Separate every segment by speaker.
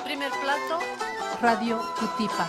Speaker 1: Primer plato, Radio Cutipa.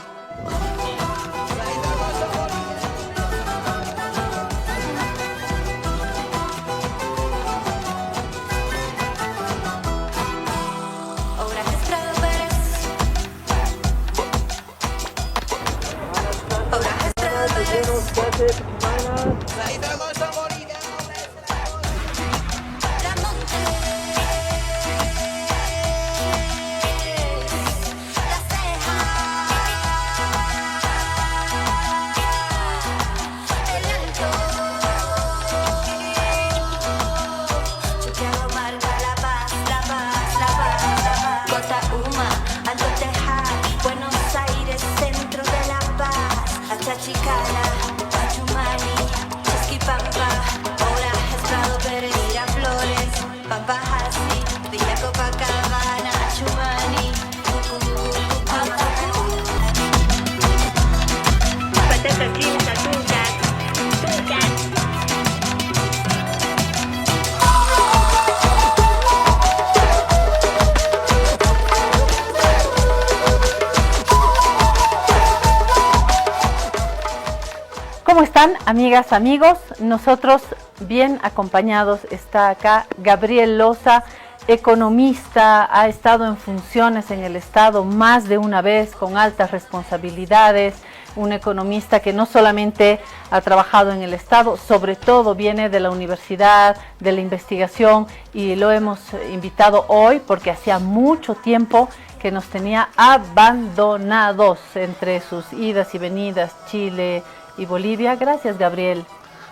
Speaker 1: ¿Cómo están, amigas, amigos? Nosotros bien acompañados. Está acá Gabriel Loza, economista, ha estado en funciones en el Estado más de una vez con altas responsabilidades, un economista que no solamente ha trabajado en el Estado, sobre todo viene de la universidad, de la investigación, y lo hemos invitado hoy porque hacía mucho tiempo que nos tenía abandonados entre sus idas y venidas, Chile y Bolivia. Gracias, Gabriel.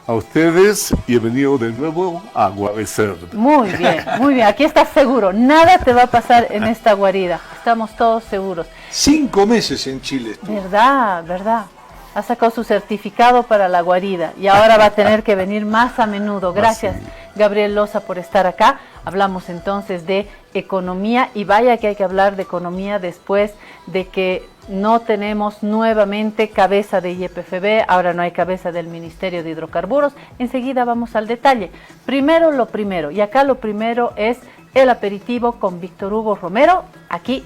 Speaker 2: A ustedes, bienvenido de nuevo a Guarecer.
Speaker 1: Muy bien, aquí estás seguro, nada te va a pasar en esta guarida, estamos todos seguros.
Speaker 3: 5 meses en Chile estuvo.
Speaker 1: Verdad, ha sacado su certificado para la guarida y ahora va a tener que venir más a menudo. Gracias, Gabriel Loza, por estar acá. Hablamos entonces de economía, y vaya que hay que hablar de economía después de que no tenemos nuevamente cabeza de YPFB, ahora no hay cabeza del Ministerio de Hidrocarburos. Enseguida vamos al detalle. Primero lo primero, y acá lo primero es el aperitivo con Víctor Hugo Romero, aquí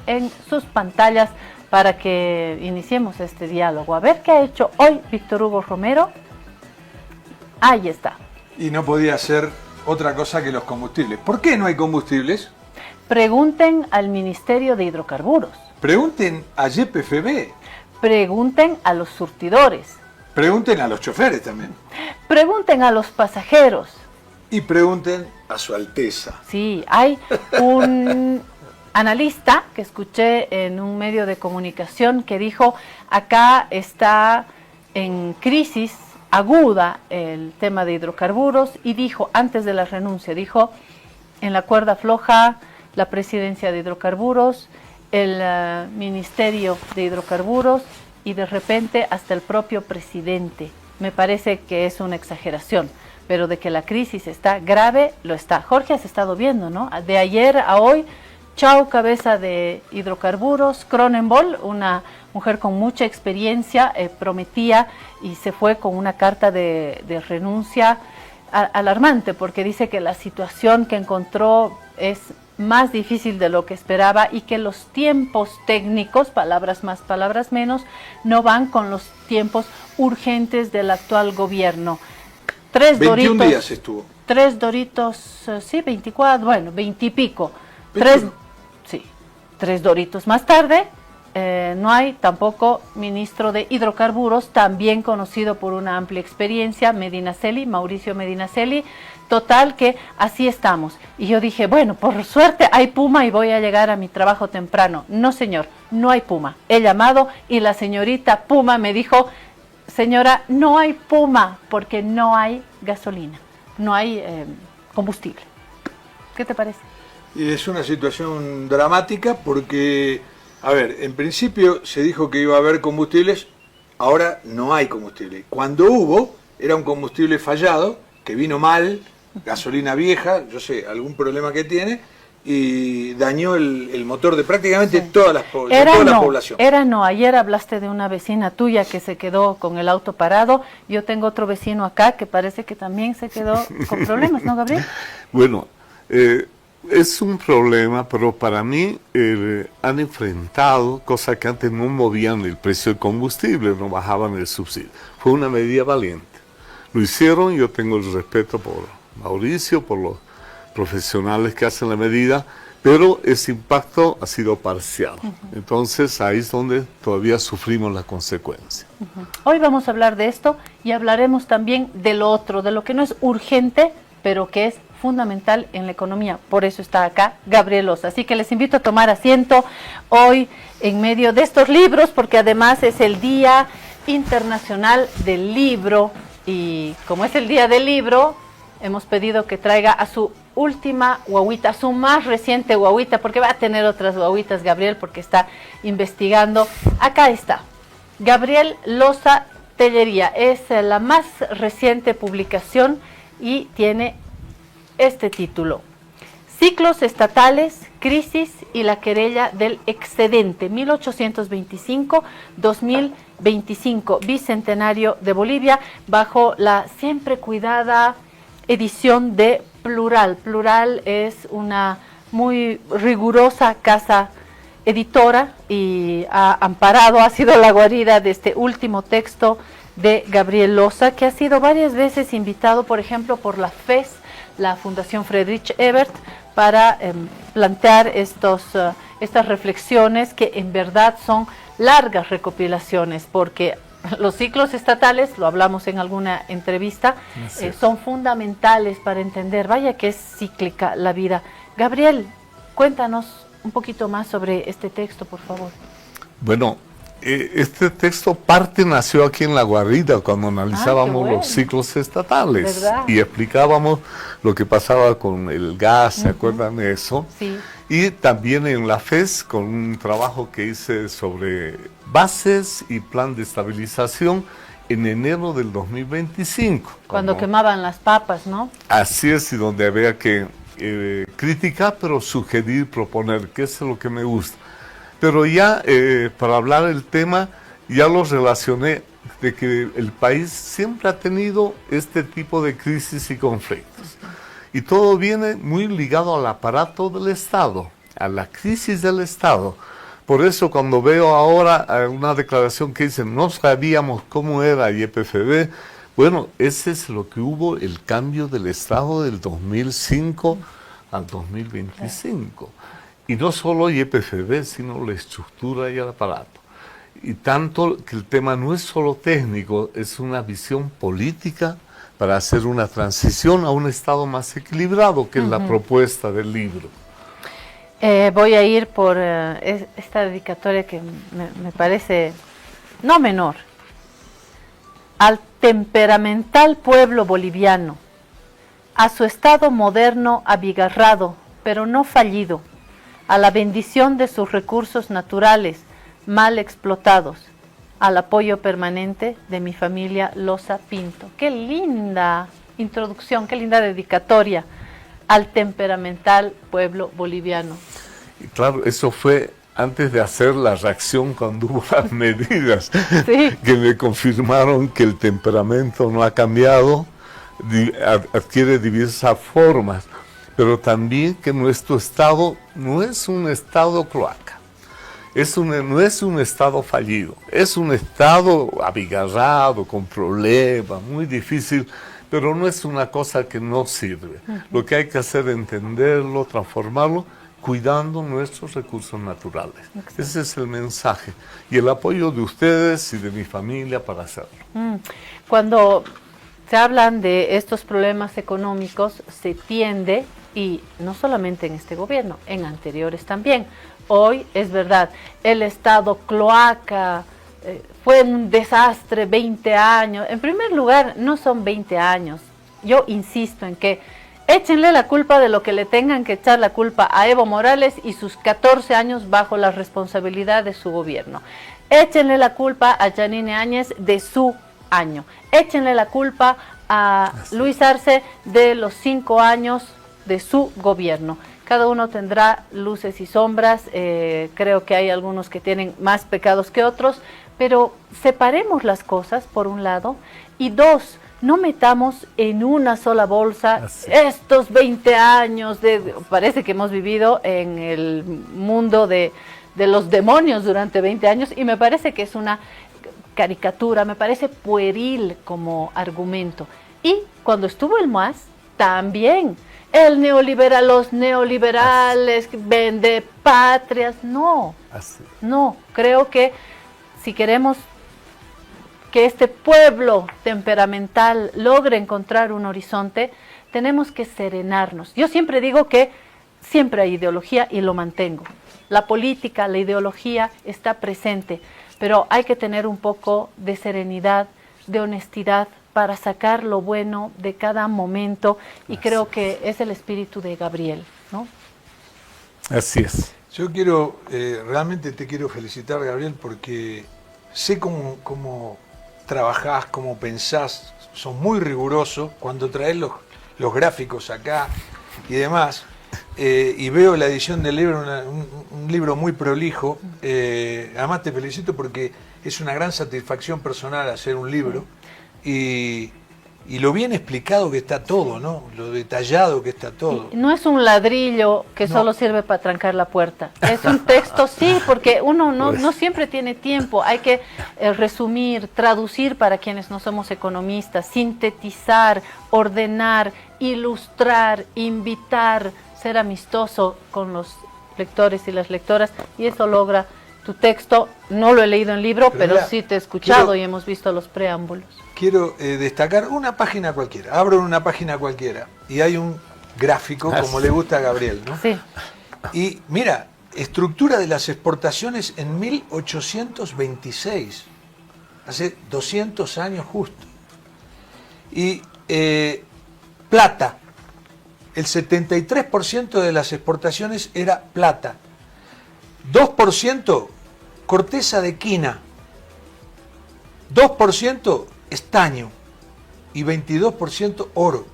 Speaker 1: en sus pantallas, para que iniciemos este diálogo. A ver qué ha hecho hoy Víctor Hugo Romero. Ahí está.
Speaker 3: Y no podía ser otra cosa que los combustibles. ¿Por qué no hay combustibles?
Speaker 1: Pregunten al Ministerio de Hidrocarburos.
Speaker 3: Pregunten a YPFB.
Speaker 1: Pregunten a los surtidores.
Speaker 3: Pregunten a los choferes también.
Speaker 1: Pregunten a los pasajeros.
Speaker 3: Y pregunten a su Alteza.
Speaker 1: Sí, hay un analista que escuché en un medio de comunicación que dijo: acá está en crisis aguda el tema de hidrocarburos, y dijo, antes de la renuncia, dijo, en la cuerda floja la presidencia de hidrocarburos, el Ministerio de Hidrocarburos y de repente hasta el propio presidente. Me parece que es una exageración, pero de que la crisis está grave, lo está. Jorge, has estado viendo, ¿no? De ayer a hoy, chau cabeza de hidrocarburos. Cronenbol, una mujer con mucha experiencia, prometía, y se fue con una carta de renuncia alarmante, porque dice que la situación que encontró es más difícil de lo que esperaba y que los tiempos técnicos, palabras más, palabras menos, no van con los tiempos urgentes del actual gobierno.
Speaker 3: 21 días estuvo.
Speaker 1: 3 doritos, sí, 24, bueno, 20 y pico. 3 doritos más tarde, no hay tampoco ministro de hidrocarburos, también conocido por una amplia experiencia, Mauricio Medinaceli. Total que así estamos. Y yo dije, bueno, por suerte hay Puma y voy a llegar a mi trabajo temprano. No, señor, no hay Puma. He llamado y la señorita Puma me dijo, señora, no hay Puma porque no hay gasolina, no hay combustible. ¿Qué te parece?
Speaker 3: Y es una situación dramática porque, a ver, en principio se dijo que iba a haber combustibles, ahora no hay combustible. Cuando hubo, era un combustible fallado, que vino mal, gasolina vieja, yo sé, algún problema que tiene, y dañó el motor de prácticamente
Speaker 1: Sí.
Speaker 3: toda la población.
Speaker 1: Ayer hablaste de una vecina tuya que se quedó con el auto parado. Yo tengo otro vecino acá que parece que también se quedó con problemas, ¿no, Gabriel?
Speaker 2: Bueno, es un problema, pero para mí han enfrentado cosas que antes no movían el precio del combustible, no bajaban el subsidio. Fue una medida valiente. Lo hicieron, yo tengo el respeto por Mauricio, por los profesionales que hacen la medida, pero ese impacto ha sido parcial. Entonces ahí es donde todavía sufrimos las consecuencias.
Speaker 1: Hoy vamos a hablar de esto y hablaremos también de lo otro, de lo que no es urgente, pero que es fundamental en la economía. Por eso está acá Gabriel Losa. Así que les invito a tomar asiento hoy en medio de estos libros, porque además es el Día Internacional del Libro. Y como es el Día del Libro, hemos pedido que traiga a su última guaguita, a su más reciente guaguita, porque va a tener otras guaguitas, Gabriel, porque está investigando. Acá está, Gabriel Losa Tellería. Es la más reciente publicación y tiene este título: Ciclos estatales, crisis y la querella del excedente, 1825-2025, bicentenario de Bolivia, bajo la siempre cuidada edición de Plural. Plural es una muy rigurosa casa editora y ha sido la guarida de este último texto de Gabriel Losa, que ha sido varias veces invitado, por ejemplo, por la FES, la Fundación Friedrich Ebert, para plantear estas reflexiones que en verdad son largas recopilaciones, porque los ciclos estatales, lo hablamos en alguna entrevista, son fundamentales para entender, vaya que es cíclica la vida. Gabriel, cuéntanos un poquito más sobre este texto, por favor.
Speaker 2: Bueno, este texto nació aquí en La Guarida cuando analizábamos los ciclos estatales. ¿Verdad? Y explicábamos lo que pasaba con el gas, ¿se acuerdan de eso? Sí. Y también en la FES con un trabajo que hice sobre bases y plan de estabilización en enero del 2025.
Speaker 1: Cuando quemaban las papas, ¿no?
Speaker 2: Así es, y donde había que criticar, pero sugerir, proponer, que es lo que me gusta. Pero ya para hablar del tema, ya lo relacioné de que el país siempre ha tenido este tipo de crisis y conflictos. Y todo viene muy ligado al aparato del Estado, a la crisis del Estado. Por eso cuando veo ahora una declaración que dice no sabíamos cómo era YPFB, bueno, ese es lo que hubo, el cambio del Estado del 2005 al 2025. Y no solo YPFB, sino la estructura y el aparato. Y tanto que el tema no es solo técnico, es una visión política para hacer una transición a un Estado más equilibrado, que es la propuesta del libro.
Speaker 1: Voy a ir por esta dedicatoria que me parece no menor. Al temperamental pueblo boliviano, a su Estado moderno abigarrado, pero no fallido, a la bendición de sus recursos naturales mal explotados, al apoyo permanente de mi familia Losa Pinto. Qué linda introducción, qué linda dedicatoria al temperamental pueblo boliviano.
Speaker 2: Y claro, eso fue antes de hacer la reacción cuando hubo las medidas, sí, que me confirmaron que el temperamento no ha cambiado, adquiere diversas formas, pero también que nuestro Estado no es un Estado cloaca. No es un Estado fallido, es un Estado abigarrado, con problemas, muy difícil, pero no es una cosa que no sirve. Lo que hay que hacer es entenderlo, transformarlo, cuidando nuestros recursos naturales. Exacto. Ese es el mensaje. Y el apoyo de ustedes y de mi familia para hacerlo.
Speaker 1: Cuando se hablan de estos problemas económicos, se tiende, y no solamente en este gobierno, en anteriores también. Hoy es verdad, el Estado cloaca, fue un desastre, 20 años. En primer lugar, no son 20 años. Yo insisto en que échenle la culpa de lo que le tengan que echar la culpa a Evo Morales y sus 14 años bajo la responsabilidad de su gobierno. Échenle la culpa a Janine Áñez de su año. Échenle la culpa a Luis Arce de los 5 años de su gobierno. Cada uno tendrá luces y sombras, creo que hay algunos que tienen más pecados que otros, pero separemos las cosas, por un lado, y dos, no metamos en una sola bolsa estos 20 años, parece que hemos vivido en el mundo de los demonios durante 20 años, y me parece que es una caricatura, me parece pueril como argumento. Y cuando estuvo el MAS, también, los neoliberales, vende patrias, no, creo que si queremos que este pueblo temperamental logre encontrar un horizonte, tenemos que serenarnos. Yo siempre digo que siempre hay ideología y lo mantengo. La política, la ideología está presente, pero hay que tener un poco de serenidad, de honestidad para sacar lo bueno de cada momento, y creo que es el espíritu de Gabriel, ¿no?
Speaker 2: Así es.
Speaker 3: Yo realmente te quiero felicitar, Gabriel, porque sé cómo trabajás, cómo pensás, sos muy riguroso cuando traes los gráficos acá y demás, y veo la edición del libro, un libro muy prolijo. Además te felicito porque es una gran satisfacción personal hacer un libro, y lo bien explicado que está todo, ¿no? Lo detallado que está todo.
Speaker 1: No es un ladrillo que solo sirve para trancar la puerta. Es un texto, sí, porque uno no siempre tiene tiempo. Hay que resumir, traducir para quienes no somos economistas, sintetizar, ordenar, ilustrar, invitar, ser amistoso con los lectores y las lectoras, y eso logra tu texto. No lo he leído en libro, pero sí te he escuchado y hemos visto los preámbulos.
Speaker 3: Quiero destacar una página cualquiera. Abro una página cualquiera y hay un gráfico como le gusta a Gabriel, ¿no?
Speaker 1: Sí.
Speaker 3: Y mira, estructura de las exportaciones en 1826, hace 200 años justo. Y plata, el 73% de las exportaciones era plata, 2% corteza de quina, 2% estaño y 22% oro.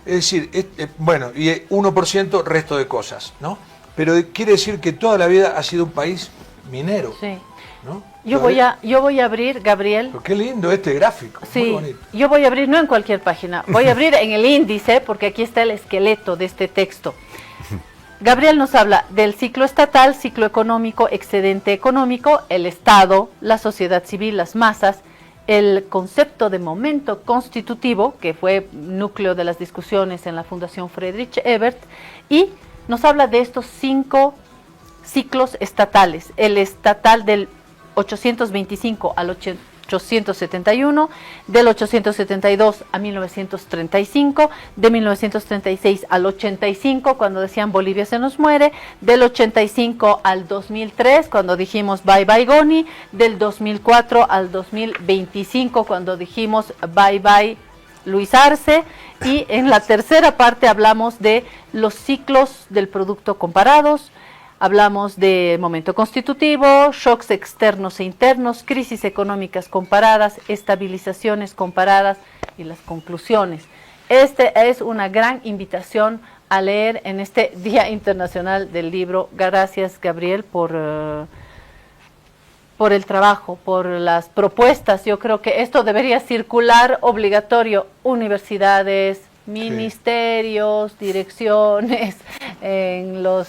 Speaker 3: Es decir, bueno, y 1% resto de cosas, ¿no? Pero quiere decir que toda la vida ha sido un país minero.
Speaker 1: Sí.
Speaker 3: ¿No?
Speaker 1: Yo voy a abrir, Gabriel.
Speaker 3: Pero qué lindo este gráfico.
Speaker 1: Sí,
Speaker 3: muy bonito.
Speaker 1: yo voy a abrir, no en cualquier página, voy a abrir en el índice, porque aquí está el esqueleto de este texto. Gabriel nos habla del ciclo estatal, ciclo económico, excedente económico, el Estado, la sociedad civil, las masas, el concepto de momento constitutivo, que fue núcleo de las discusiones en la Fundación Friedrich Ebert, y nos habla de estos 5 ciclos estatales: el estatal del 825 al 871, del 872 a 1935, de 1936 al 85, cuando decían Bolivia se nos muere, del 85 al 2003, cuando dijimos bye bye Goni, del 2004 al 2025, cuando dijimos bye bye Luis Arce, y en la tercera parte hablamos de los ciclos del producto comparados. Hablamos de momento constitutivo, shocks externos e internos, crisis económicas comparadas, estabilizaciones comparadas y las conclusiones. Esta es una gran invitación a leer en este Día Internacional del Libro. Gracias, Gabriel, por el trabajo, por las propuestas. Yo creo que esto debería circular obligatorio, universidades, ministerios, direcciones, en los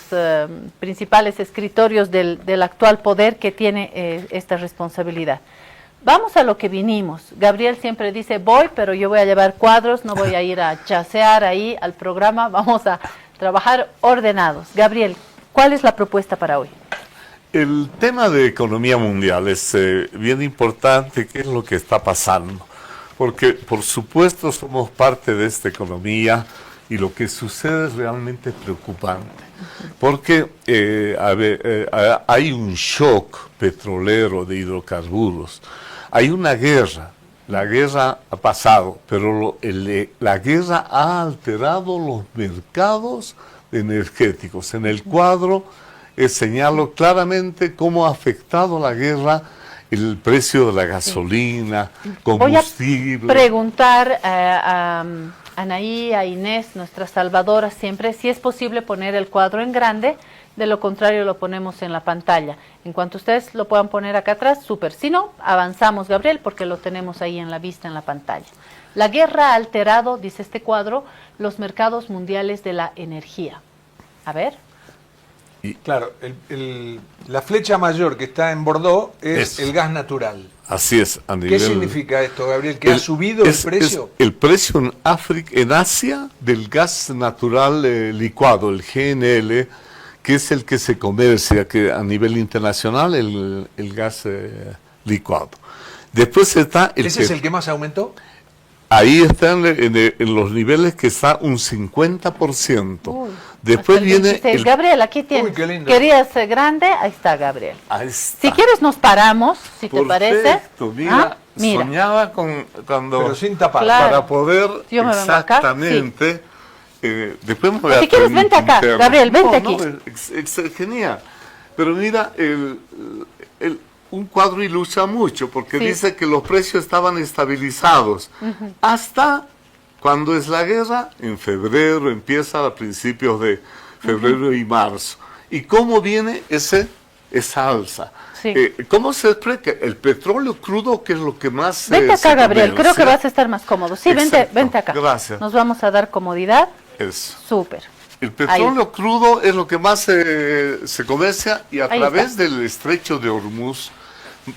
Speaker 1: principales escritorios del actual poder que tiene esta responsabilidad. Vamos a lo que vinimos. Gabriel siempre dice voy, pero yo voy a llevar cuadros, no voy a ir a chasear ahí al programa, vamos a trabajar ordenados. Gabriel, ¿cuál es la propuesta para hoy?
Speaker 2: El tema de economía mundial es bien importante. ¿Qué es lo que está pasando? Porque, por supuesto, somos parte de esta economía y lo que sucede es realmente preocupante. Porque hay un shock petrolero de hidrocarburos, hay una guerra, la guerra ha pasado, pero la guerra ha alterado los mercados energéticos. En el cuadro señalo claramente cómo ha afectado la guerra el precio de la gasolina, combustible.
Speaker 1: Voy a preguntar a Anaí, a Inés, nuestra salvadora siempre, si es posible poner el cuadro en grande, de lo contrario lo ponemos en la pantalla. En cuanto ustedes lo puedan poner acá atrás, súper. Si no, avanzamos, Gabriel, porque lo tenemos ahí en la vista, en la pantalla. La guerra ha alterado, dice este cuadro, los mercados mundiales de la energía. A ver.
Speaker 3: Claro, la flecha mayor que está en Bordeaux es el gas natural.
Speaker 2: Así es.
Speaker 3: ¿Qué significa esto, Gabriel? ¿Que ha subido el precio?
Speaker 2: El precio en Asia del gas natural licuado, el GNL, que es el que se comercia a nivel internacional, el gas licuado. Después está
Speaker 3: ¿Ese es el que más aumentó?
Speaker 2: Ahí están en los niveles que está un 50%.
Speaker 1: Uy,
Speaker 2: después viene
Speaker 1: Gabriel, aquí tienes.
Speaker 3: Uy, qué lindo.
Speaker 1: ¿Querías grande? Ahí está, Gabriel.
Speaker 2: Ahí está.
Speaker 1: Si quieres nos paramos, si te parece.
Speaker 2: Perfecto, mira,
Speaker 1: Mira.
Speaker 2: soñaba cuando
Speaker 3: Pero sin tapar.
Speaker 1: Claro.
Speaker 2: para poder
Speaker 1: Yo me vengo acá,
Speaker 2: exactamente. Después me voy a
Speaker 1: Si quieres, vente acá,
Speaker 2: interno.
Speaker 1: Gabriel, vente
Speaker 2: No,
Speaker 1: aquí.
Speaker 2: genial. Pero mira, un cuadro ilustra mucho porque
Speaker 1: Sí.
Speaker 2: dice que los precios estaban estabilizados hasta cuando es la guerra, en febrero, empieza a principios de febrero y marzo. ¿Y cómo viene esa alza?
Speaker 1: Sí.
Speaker 2: ¿Cómo se explica? El petróleo crudo, que es lo que más
Speaker 1: Vente acá,
Speaker 2: se
Speaker 1: Gabriel,
Speaker 2: comercia.
Speaker 1: creo que vas a estar más cómodo. Sí,
Speaker 2: Exacto.
Speaker 1: vente acá.
Speaker 2: Gracias.
Speaker 1: Nos vamos a dar comodidad.
Speaker 2: Eso.
Speaker 1: Súper.
Speaker 2: El petróleo crudo es lo que más se comercia y a
Speaker 1: Ahí
Speaker 2: través
Speaker 1: está.
Speaker 2: del estrecho de Hormuz,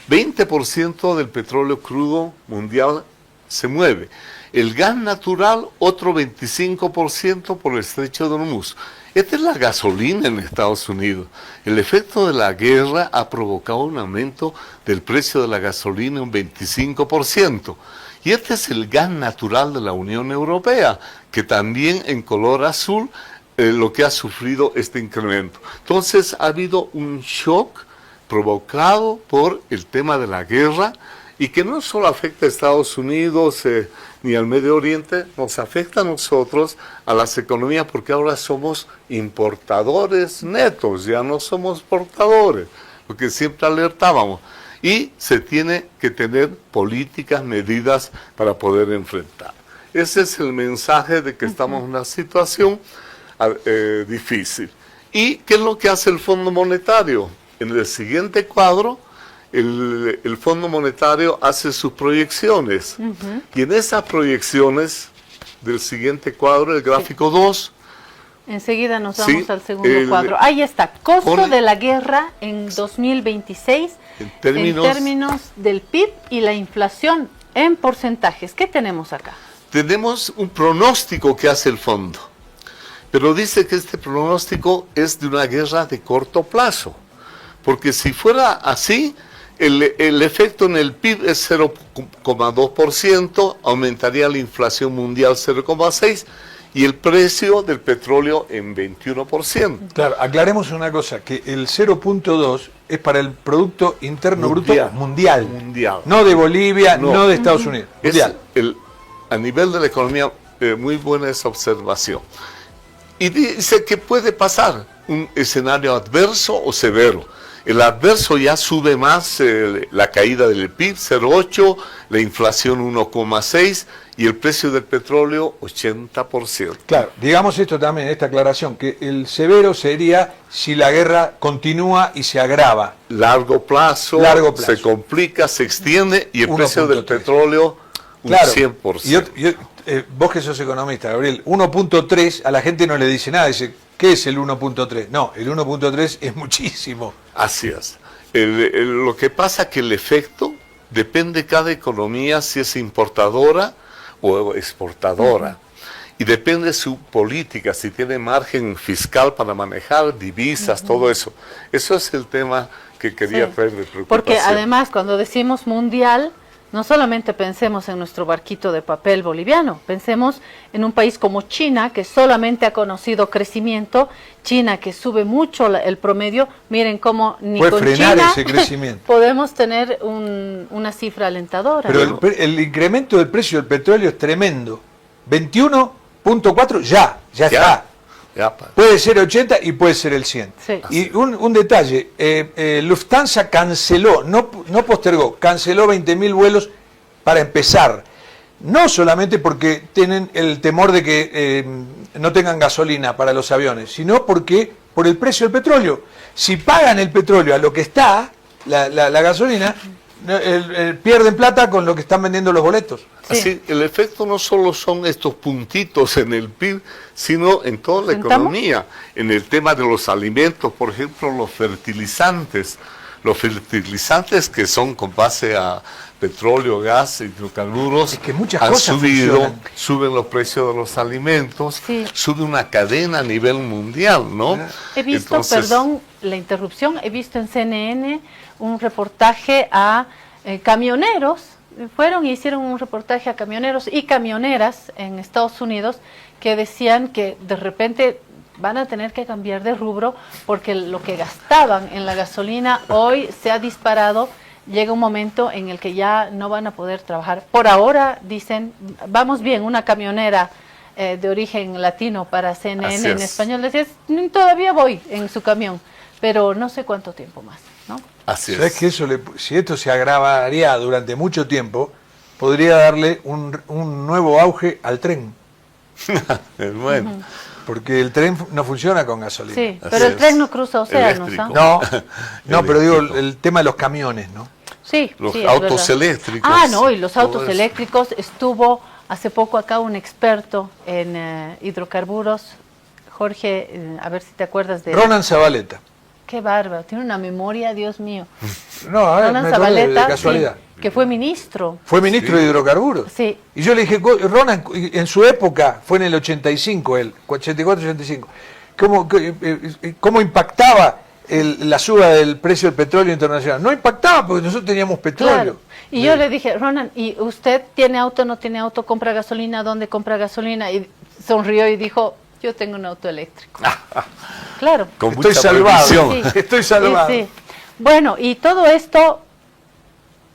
Speaker 2: 20% del petróleo crudo mundial se mueve. El gas natural, otro 25% por el estrecho de Hormuz. Esta es la gasolina en Estados Unidos. El efecto de la guerra ha provocado un aumento del precio de la gasolina un 25%. Y este es el gas natural de la Unión Europea, que también en color azul lo que ha sufrido este incremento. Entonces ha habido un shock provocado por el tema de la guerra y que no solo afecta a Estados Unidos ni al Medio Oriente, nos afecta a nosotros, a las economías, porque ahora somos importadores netos, ya no somos portadores, lo que siempre alertábamos. Y se tiene que tener políticas, medidas para poder enfrentar. Ese es el mensaje de que estamos en una situación difícil. ¿Y qué es lo que hace el Fondo Monetario? En el siguiente cuadro, el Fondo Monetario hace sus proyecciones. Y en esas proyecciones del siguiente cuadro, el gráfico 2,
Speaker 1: Enseguida nos
Speaker 2: Sí,
Speaker 1: vamos al segundo cuadro. Ahí está, costo de la guerra en 2026
Speaker 2: en términos
Speaker 1: del PIB y la inflación en porcentajes. ¿Qué tenemos acá?
Speaker 2: tenemos un pronóstico que hace el fondo. Pero dice que este pronóstico es de una guerra de corto plazo. Porque si fuera así, el efecto en el PIB es 0,2%, aumentaría la inflación mundial 0,6% y el precio del petróleo en 21%.
Speaker 3: Claro, aclaremos una cosa, que el 0,2 es para el Producto Interno Bruto mundial. No de Bolivia, no de Estados Unidos. Mundial.
Speaker 2: A nivel de la economía, muy buena esa observación. Y dice que puede pasar un escenario adverso o severo. El adverso ya sube más, la caída del PIB 0,8, la inflación 1,6 y el precio del petróleo 80%.
Speaker 3: Claro, digamos esto también, esta aclaración, que el severo sería si la guerra continúa y se agrava.
Speaker 2: Largo plazo, se complica, se extiende y el precio del petróleo un 100%.
Speaker 3: Vos que sos economista, Gabriel, 1.3 a la gente no le dice nada, dice, ¿qué es el 1.3? No, el 1.3 es muchísimo.
Speaker 2: Así es. Lo que pasa es que el efecto depende de cada economía si es importadora o exportadora. Y depende de su política, si tiene margen fiscal para manejar divisas, todo eso. Eso es el tema que quería traer de preocupación.
Speaker 1: Porque además cuando decimos mundial, no solamente pensemos en nuestro barquito de papel boliviano, pensemos en un país como China, que solamente ha conocido crecimiento, China que sube mucho el promedio, miren cómo ni
Speaker 3: puede
Speaker 1: con
Speaker 3: frenar
Speaker 1: China
Speaker 3: ese crecimiento.
Speaker 1: podemos tener una cifra alentadora.
Speaker 3: Pero
Speaker 1: ¿no?
Speaker 3: el incremento del precio del petróleo es tremendo. 21.4 ya está. Puede ser 80 y puede ser el 100.
Speaker 1: Sí.
Speaker 3: Y un detalle, Lufthansa canceló, no postergó, canceló 20.000 vuelos para empezar. no solamente porque tienen el temor de que no tengan gasolina para los aviones, sino porque por el precio del petróleo. Si pagan el petróleo a lo que está, la gasolina, pierden plata con lo que están vendiendo los boletos.
Speaker 1: Sí.
Speaker 2: Así, el efecto no solo son estos puntitos en el PIB, sino en toda la
Speaker 1: ¿Sentamos?
Speaker 2: economía. En el tema de los alimentos, por ejemplo, los fertilizantes que son con base a petróleo, gas, hidrocarburos,
Speaker 3: Es que muchas
Speaker 2: han
Speaker 3: cosas
Speaker 2: subido,
Speaker 3: funcionan.
Speaker 2: suben los precios de los alimentos,
Speaker 1: Sí.
Speaker 2: sube una cadena a nivel mundial, ¿no?
Speaker 1: He visto,
Speaker 2: Entonces,
Speaker 1: perdón la interrupción, he visto en CNN un reportaje a camioneros, fueron y hicieron un reportaje a camioneros y camioneras en Estados Unidos que decían que de repente van a tener que cambiar de rubro porque lo que gastaban en la gasolina hoy se ha disparado. Llega un momento en el que ya no van a poder trabajar. Por ahora, dicen, vamos bien, una camionera de origen latino para CNN
Speaker 2: Así
Speaker 1: en
Speaker 2: es.
Speaker 1: español, decía, todavía voy en su camión, pero no sé cuánto tiempo más, ¿no?
Speaker 2: así
Speaker 3: ¿Sabes
Speaker 2: es.
Speaker 3: que si esto se agravaría durante mucho tiempo, podría darle un nuevo auge al tren?
Speaker 2: Bueno,
Speaker 3: Porque el tren no funciona con gasolina.
Speaker 1: Sí,
Speaker 2: Así
Speaker 1: pero el
Speaker 2: es.
Speaker 1: tren no cruza océanos,
Speaker 2: Eléctrico.
Speaker 1: ¿ah?
Speaker 3: No, pero digo
Speaker 2: Eléctrico.
Speaker 3: el tema de los camiones, ¿no?
Speaker 1: Sí,
Speaker 2: Los
Speaker 1: sí, es
Speaker 2: autos
Speaker 1: verdad.
Speaker 2: eléctricos.
Speaker 1: Ah, no, y los
Speaker 2: todo
Speaker 1: autos
Speaker 2: eso.
Speaker 1: eléctricos. Estuvo hace poco acá un experto en hidrocarburos, Jorge, a ver si te acuerdas de...
Speaker 3: Ronan Zabaleta.
Speaker 1: Qué bárbaro, tiene una memoria, Dios mío.
Speaker 3: No, a ver,
Speaker 1: Ronan
Speaker 3: me acordé de
Speaker 1: Zabaleta,
Speaker 3: casualidad.
Speaker 1: sí, que fue ministro.
Speaker 3: Fue ministro
Speaker 2: Sí.
Speaker 3: de hidrocarburos.
Speaker 1: Sí.
Speaker 3: Y yo le dije, Ronan, en su época, fue en el 85, él, 84-85, ¿cómo impactaba la suba del precio del petróleo internacional? No impactaba porque nosotros teníamos petróleo.
Speaker 1: Claro. Y yo le dije, Ronan, ¿y usted tiene auto, no tiene auto, compra gasolina, dónde compra gasolina? Y sonrió y dijo, yo tengo un auto eléctrico. Claro.
Speaker 2: Con
Speaker 3: Estoy
Speaker 2: mucha
Speaker 3: salvado.
Speaker 2: previsión.
Speaker 1: Sí.
Speaker 3: Estoy salvado.
Speaker 1: Sí, sí. Bueno, y todo esto,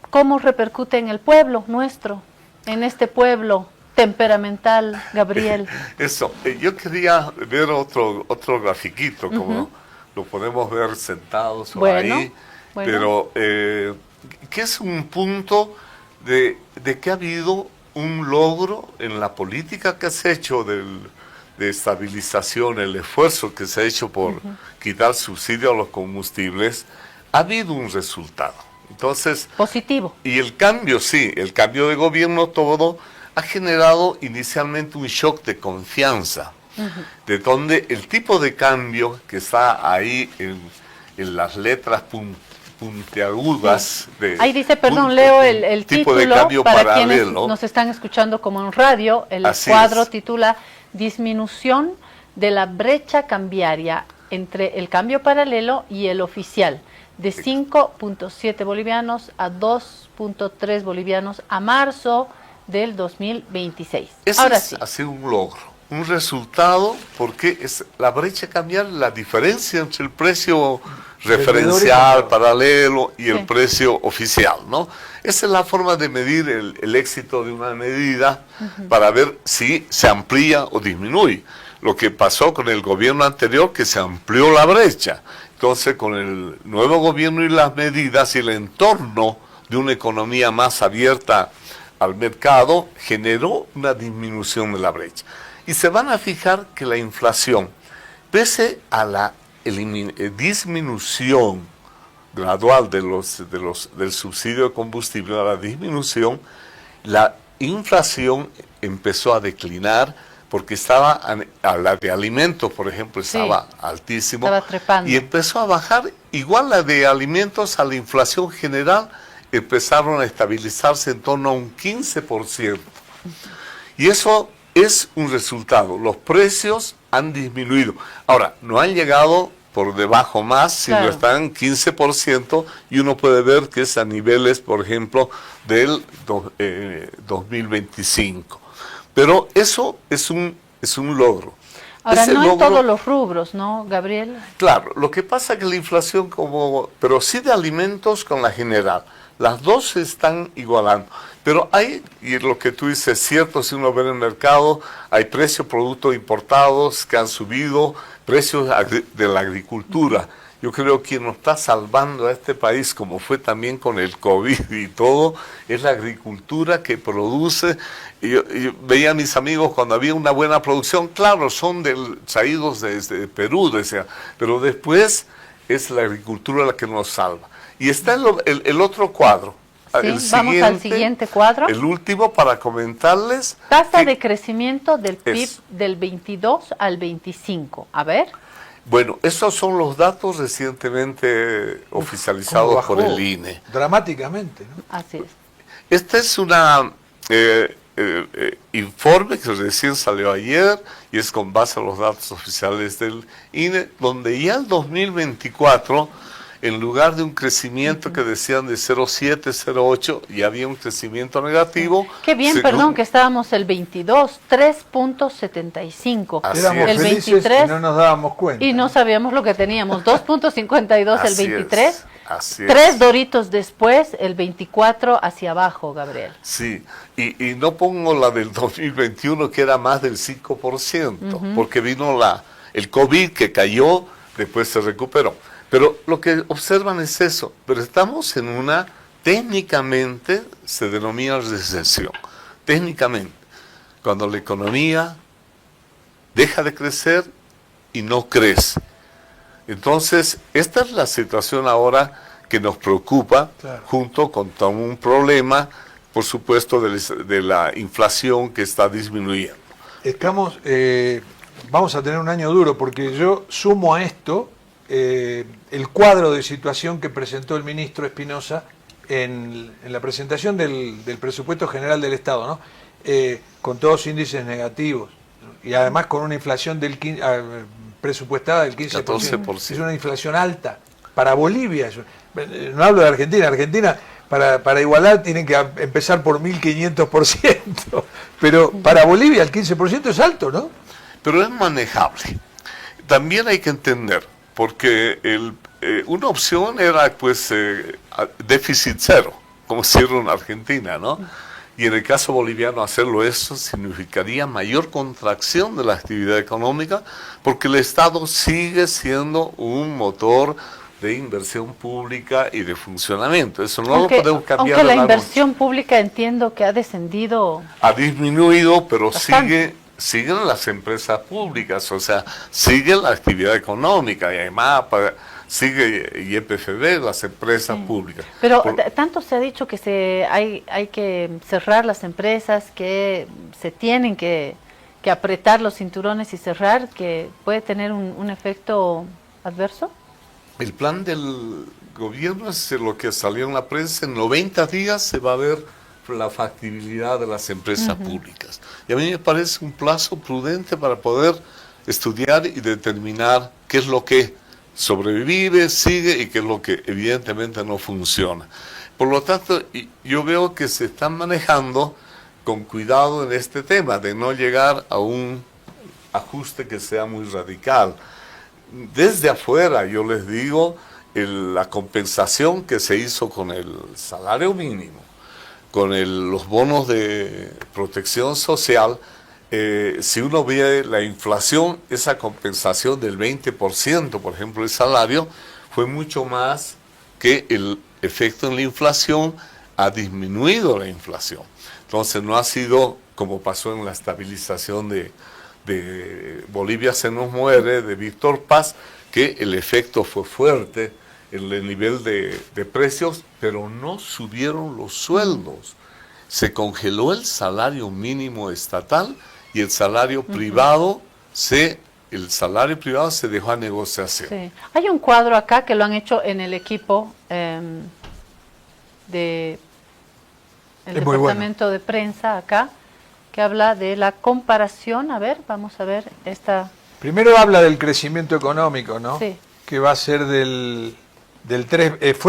Speaker 1: ¿cómo repercute en el pueblo nuestro? En este pueblo temperamental, Gabriel.
Speaker 2: Eso, yo quería ver otro grafiquito, como lo podemos ver sentados o
Speaker 1: Bueno,
Speaker 2: ahí,
Speaker 1: bueno.
Speaker 2: pero que es un punto de que ha habido un logro en la política que se ha hecho de estabilización, el esfuerzo que se ha hecho por quitar subsidio a los combustibles, ha habido un resultado. Entonces,
Speaker 1: Positivo.
Speaker 2: y el cambio, sí, el cambio de gobierno todo ha generado inicialmente un shock de confianza, de donde el tipo de cambio que está ahí en las letras puntiagudas.
Speaker 1: Ahí dice, perdón,
Speaker 2: punto,
Speaker 1: leo el
Speaker 2: tipo de
Speaker 1: título
Speaker 2: cambio
Speaker 1: para
Speaker 2: paralelo.
Speaker 1: quienes nos están escuchando como en radio. El
Speaker 2: Así
Speaker 1: cuadro
Speaker 2: es.
Speaker 1: titula Disminución de la brecha cambiaria entre el cambio paralelo y el oficial, de 5.7 bolivianos a 2.3 bolivianos a marzo del 2026.
Speaker 2: Eso
Speaker 1: Ahora
Speaker 2: es,
Speaker 1: sí.
Speaker 2: ha sido un logro, un resultado, porque es la brecha cambiar, la diferencia entre el precio referencial, paralelo y el
Speaker 1: Sí.
Speaker 2: precio oficial, ¿no? Esa es la forma de medir el éxito de una medida para ver si se amplía o disminuye. Lo que pasó con el gobierno anterior, que se amplió la brecha. Entonces, con el nuevo gobierno y las medidas y el entorno de una economía más abierta al mercado, generó una disminución de la brecha. Y se van a fijar que la inflación, pese a la disminución gradual del subsidio de combustible, a la disminución, la inflación empezó a declinar porque estaba, a la de alimentos, por ejemplo,
Speaker 1: Sí,
Speaker 2: estaba altísimo.
Speaker 1: estaba trepando.
Speaker 2: Y empezó a bajar, igual la de alimentos a la inflación general, empezaron a estabilizarse en torno a un 15%. Y eso es un resultado. Los precios han disminuido. Ahora, no han llegado por debajo más, sino
Speaker 1: Claro.
Speaker 2: están 15%, y uno puede ver que es a niveles, por ejemplo, del 2025. Pero eso es un logro.
Speaker 1: Ahora,
Speaker 2: Ese
Speaker 1: no en
Speaker 2: logro-
Speaker 1: todos los rubros, ¿no, Gabriel?
Speaker 2: Claro, lo que pasa es que la inflación pero sí de alimentos con la general, las dos se están igualando. Pero hay, y lo que tú dices es cierto, si uno ve en el mercado, hay precios de productos importados que han subido, precios de la agricultura yo creo que quien nos está salvando a este país, como fue también con el COVID y todo, es la agricultura que produce. Yo veía a mis amigos cuando había una buena producción, claro, son traídos desde Perú, decía, pero después es la agricultura la que nos salva. Y está el otro cuadro.
Speaker 1: Sí, vamos al siguiente cuadro.
Speaker 2: El último para comentarles.
Speaker 1: Tasa de crecimiento del PIB del 22 al 25. A ver.
Speaker 2: Bueno, esos son los datos recientemente oficializados por el INE.
Speaker 3: Dramáticamente, ¿no?
Speaker 1: Así es.
Speaker 2: Este es una informe que recién salió ayer y es con base a los datos oficiales del INE, donde ya el 2024, en lugar de un crecimiento que decían de 0,7, 0,8, ya había un crecimiento negativo.
Speaker 1: Qué bien, perdón, que estábamos el 22, 3.75.
Speaker 3: Éramos
Speaker 1: el
Speaker 3: felices
Speaker 1: 23
Speaker 3: y no nos dábamos cuenta.
Speaker 1: y no sabíamos lo que teníamos. 2.52 el 23.
Speaker 2: Así
Speaker 1: 3 doritos después, el 24 hacia abajo, Gabriel.
Speaker 2: Sí, y no pongo la del 2021 que era más del 5%, porque vino el COVID que cayó, después se recuperó. Pero lo que observan es eso, pero estamos en una, técnicamente se denomina recesión, técnicamente, cuando la economía deja de crecer y no crece. Entonces, esta es la situación ahora que nos preocupa, claro, junto con todo un problema, por supuesto, de la inflación que está disminuyendo.
Speaker 3: Vamos a tener un año duro, porque yo sumo a esto el cuadro de situación que presentó el ministro Espinosa en la presentación del presupuesto general del Estado, ¿no? Con todos índices negativos, ¿no? Y además con una inflación presupuestada del 15%. 14%. Es una inflación alta. Para Bolivia, no hablo de Argentina, Argentina para igualar tienen que empezar por 1.500%, pero para Bolivia el 15% es alto, ¿no?
Speaker 2: Pero es manejable. También hay que entender, porque una opción era pues déficit cero, como hicieron en Argentina, ¿no? Y en el caso boliviano hacerlo eso significaría mayor contracción de la actividad económica, porque el Estado sigue siendo un motor de inversión pública y de funcionamiento. Eso no lo podemos cambiar.
Speaker 1: Aunque la inversión pública entiendo que ha descendido.
Speaker 2: Ha disminuido, pero
Speaker 1: bastante.
Speaker 2: Siguen las empresas públicas, o sea, sigue la actividad económica, y además sigue YPFB, las empresas públicas.
Speaker 1: Pero tanto se ha dicho que hay que cerrar las empresas, que se tienen que apretar los cinturones y cerrar, que puede tener un efecto adverso.
Speaker 2: El plan del gobierno es lo que salió en la prensa: en 90 días se va a ver la factibilidad de las empresas públicas. Y a mí me parece un plazo prudente para poder estudiar y determinar qué es lo que sobrevive, sigue y qué es lo que evidentemente no funciona. Por lo tanto, yo veo que se están manejando con cuidado en este tema, de no llegar a un ajuste que sea muy radical. Desde afuera, yo les digo, la compensación que se hizo con el salario mínimo, con los bonos de protección social, si uno ve la inflación, esa compensación del 20%, por ejemplo, el salario, fue mucho más que el efecto en la inflación, ha disminuido la inflación. Entonces no ha sido como pasó en la estabilización de Bolivia se nos muere, de Víctor Paz, que el efecto fue fuerte en el nivel de precios, pero no subieron los sueldos. Se congeló el salario mínimo estatal y el salario privado se dejó a negociación.
Speaker 1: Sí. Hay un cuadro acá que lo han hecho en el equipo del departamento de prensa acá, que habla de la comparación. A ver, vamos a ver esta.
Speaker 3: Primero habla del crecimiento económico, ¿no?
Speaker 1: Sí.
Speaker 3: Que va a ser fue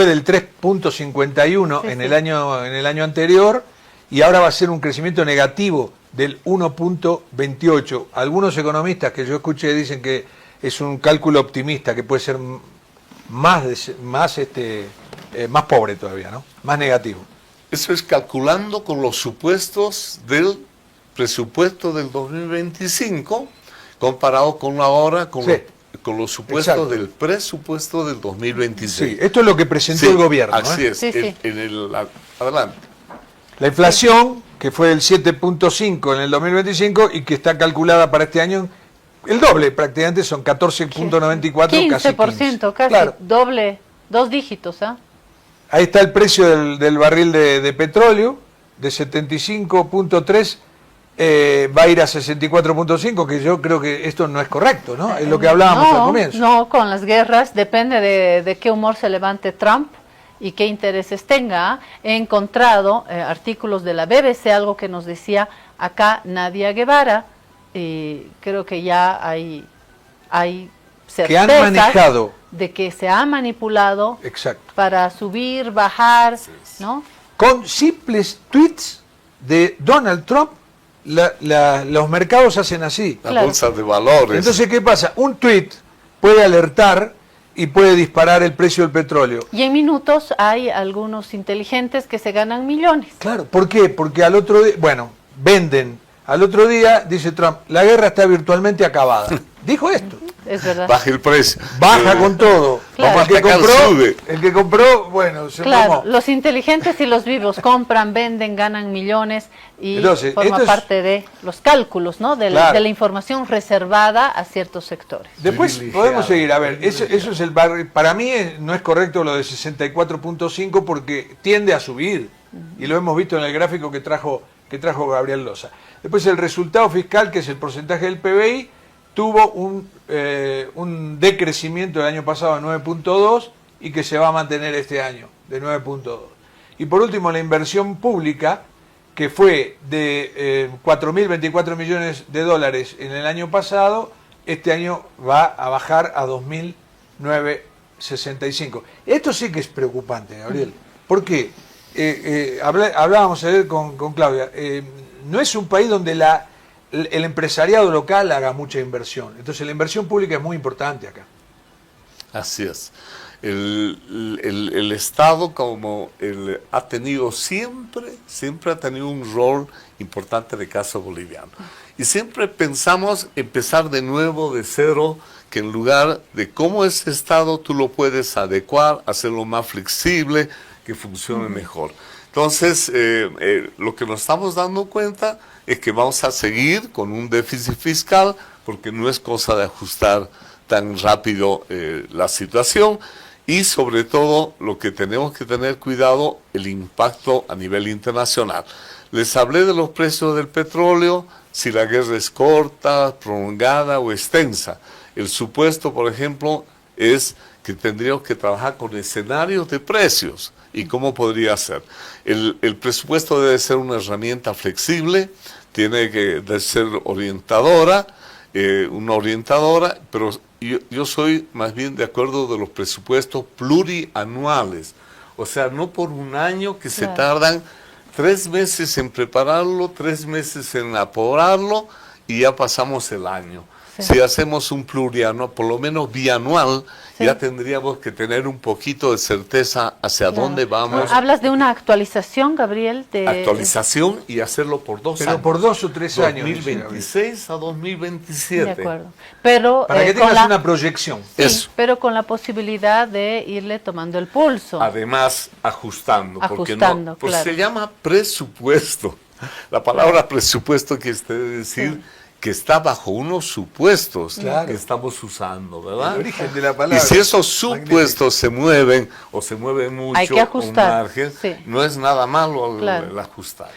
Speaker 3: del 3.51 en el año anterior, y ahora va a ser un crecimiento negativo del 1.28. Algunos economistas que yo escuché dicen que es un cálculo optimista, que puede ser más pobre todavía, ¿no? Más negativo.
Speaker 2: Eso es calculando con los supuestos del presupuesto del 2025 comparado con ahora, con con los supuestos
Speaker 3: Exacto.
Speaker 2: del presupuesto del 2026.
Speaker 3: Sí, esto es lo que presentó
Speaker 2: Sí,
Speaker 3: el gobierno.
Speaker 2: así
Speaker 3: ¿eh?
Speaker 2: es.
Speaker 1: Sí, sí.
Speaker 2: Adelante.
Speaker 3: La inflación, que fue del 7.5 en el 2025 y que está calculada para este año, el doble prácticamente, son 14.94, casi
Speaker 1: 15%, casi
Speaker 3: Claro.
Speaker 1: doble, 2 dígitos, ¿ah?
Speaker 3: Ahí está el precio del barril de petróleo, de 75.3, va a ir a 64.5, que yo creo que esto no es correcto, ¿no? Es lo que hablábamos al comienzo.
Speaker 1: No, con las guerras depende de qué humor se levante Trump y qué intereses tenga. He encontrado artículos de la BBC, algo que nos decía acá Nadia Guevara, y creo que ya hay
Speaker 3: Que han
Speaker 1: certezas
Speaker 3: manejado.
Speaker 1: de que se ha manipulado
Speaker 3: Exacto.
Speaker 1: para subir, bajar, ¿no?
Speaker 3: Con simples tweets de Donald Trump, los mercados hacen así.
Speaker 2: La
Speaker 1: Claro.
Speaker 2: bolsa de valores.
Speaker 3: Entonces, ¿qué pasa? Un tweet puede alertar y puede disparar el precio del petróleo.
Speaker 1: Y en minutos hay algunos inteligentes que se ganan millones.
Speaker 3: Claro, ¿por qué? Porque al otro día, bueno, venden. Al otro día, dice Trump, la guerra está virtualmente acabada. Dijo esto.
Speaker 1: Es verdad.
Speaker 2: Baja el precio.
Speaker 3: Baja con todo.
Speaker 1: Claro.
Speaker 3: El que compró, bueno, se
Speaker 1: Claro,
Speaker 3: formó.
Speaker 1: los inteligentes y los vivos compran, venden, ganan millones y
Speaker 3: Entonces,
Speaker 1: forma
Speaker 3: esto es-
Speaker 1: parte de los cálculos, ¿no?
Speaker 3: Claro.
Speaker 1: De la información reservada a ciertos sectores.
Speaker 3: Después
Speaker 2: Privilegiado.
Speaker 3: podemos seguir. A ver, eso es el barrio. Para mí no es correcto lo de 64.5 porque tiende a subir. Y lo hemos visto en el gráfico que trajo Gabriel Loza. Después el resultado fiscal, que es el porcentaje del PBI, tuvo un decrecimiento el año pasado de 9.2 y que se va a mantener este año de 9.2. Y por último, la inversión pública, que fue de 4.024 millones de dólares en el año pasado, este año va a bajar a 2.965. Esto sí que es preocupante, Gabriel. ¿Por qué? Hablábamos ayer con Claudia. No es un país donde el empresariado local haga mucha inversión. Entonces la inversión pública es muy importante acá.
Speaker 2: Así es. El Estado ha tenido siempre ha tenido un rol importante en el caso boliviano. Y siempre pensamos empezar de nuevo, de cero, que en lugar de cómo ese Estado tú lo puedes adecuar, hacerlo más flexible, que funcione mejor. Entonces, lo que nos estamos dando cuenta es que vamos a seguir con un déficit fiscal, porque no es cosa de ajustar tan rápido la situación, y sobre todo lo que tenemos que tener cuidado, el impacto a nivel internacional. Les hablé de los precios del petróleo, si la guerra es corta, prolongada o extensa. El supuesto, por ejemplo, es que tendríamos que trabajar con escenarios de precios. ¿Y cómo podría ser? El presupuesto debe ser una herramienta flexible, tiene que ser orientadora, pero yo soy más bien de acuerdo de los presupuestos plurianuales. O sea, no por un año que se tardan 3 meses en prepararlo, 3 meses en elaborarlo y ya pasamos el año. Si hacemos un plurianual, por lo menos bianual, ya tendríamos que tener un poquito de certeza hacia dónde vamos.
Speaker 1: Hablas de una actualización, Gabriel,
Speaker 2: Actualización y hacerlo por 2 años.
Speaker 3: Pero por 2 o 3 años.
Speaker 2: 2026 a 2027.
Speaker 1: De acuerdo. Pero
Speaker 3: Para que
Speaker 1: con
Speaker 3: tengas
Speaker 1: la,
Speaker 3: una proyección.
Speaker 1: sí,
Speaker 2: Eso.
Speaker 1: pero con la posibilidad de irle tomando el pulso.
Speaker 2: Además, ajustando.
Speaker 1: Ajustando,
Speaker 2: porque
Speaker 1: claro.
Speaker 2: se llama presupuesto. La palabra presupuesto quiere decir que está bajo unos supuestos
Speaker 3: Claro.
Speaker 2: que estamos usando, ¿verdad?
Speaker 3: El origen de la palabra.
Speaker 2: Y si esos supuestos se mueven o se mueven mucho,
Speaker 1: Hay que ajustar,
Speaker 2: un margen,
Speaker 1: sí.
Speaker 2: no es nada malo
Speaker 1: Claro.
Speaker 2: el ajustar.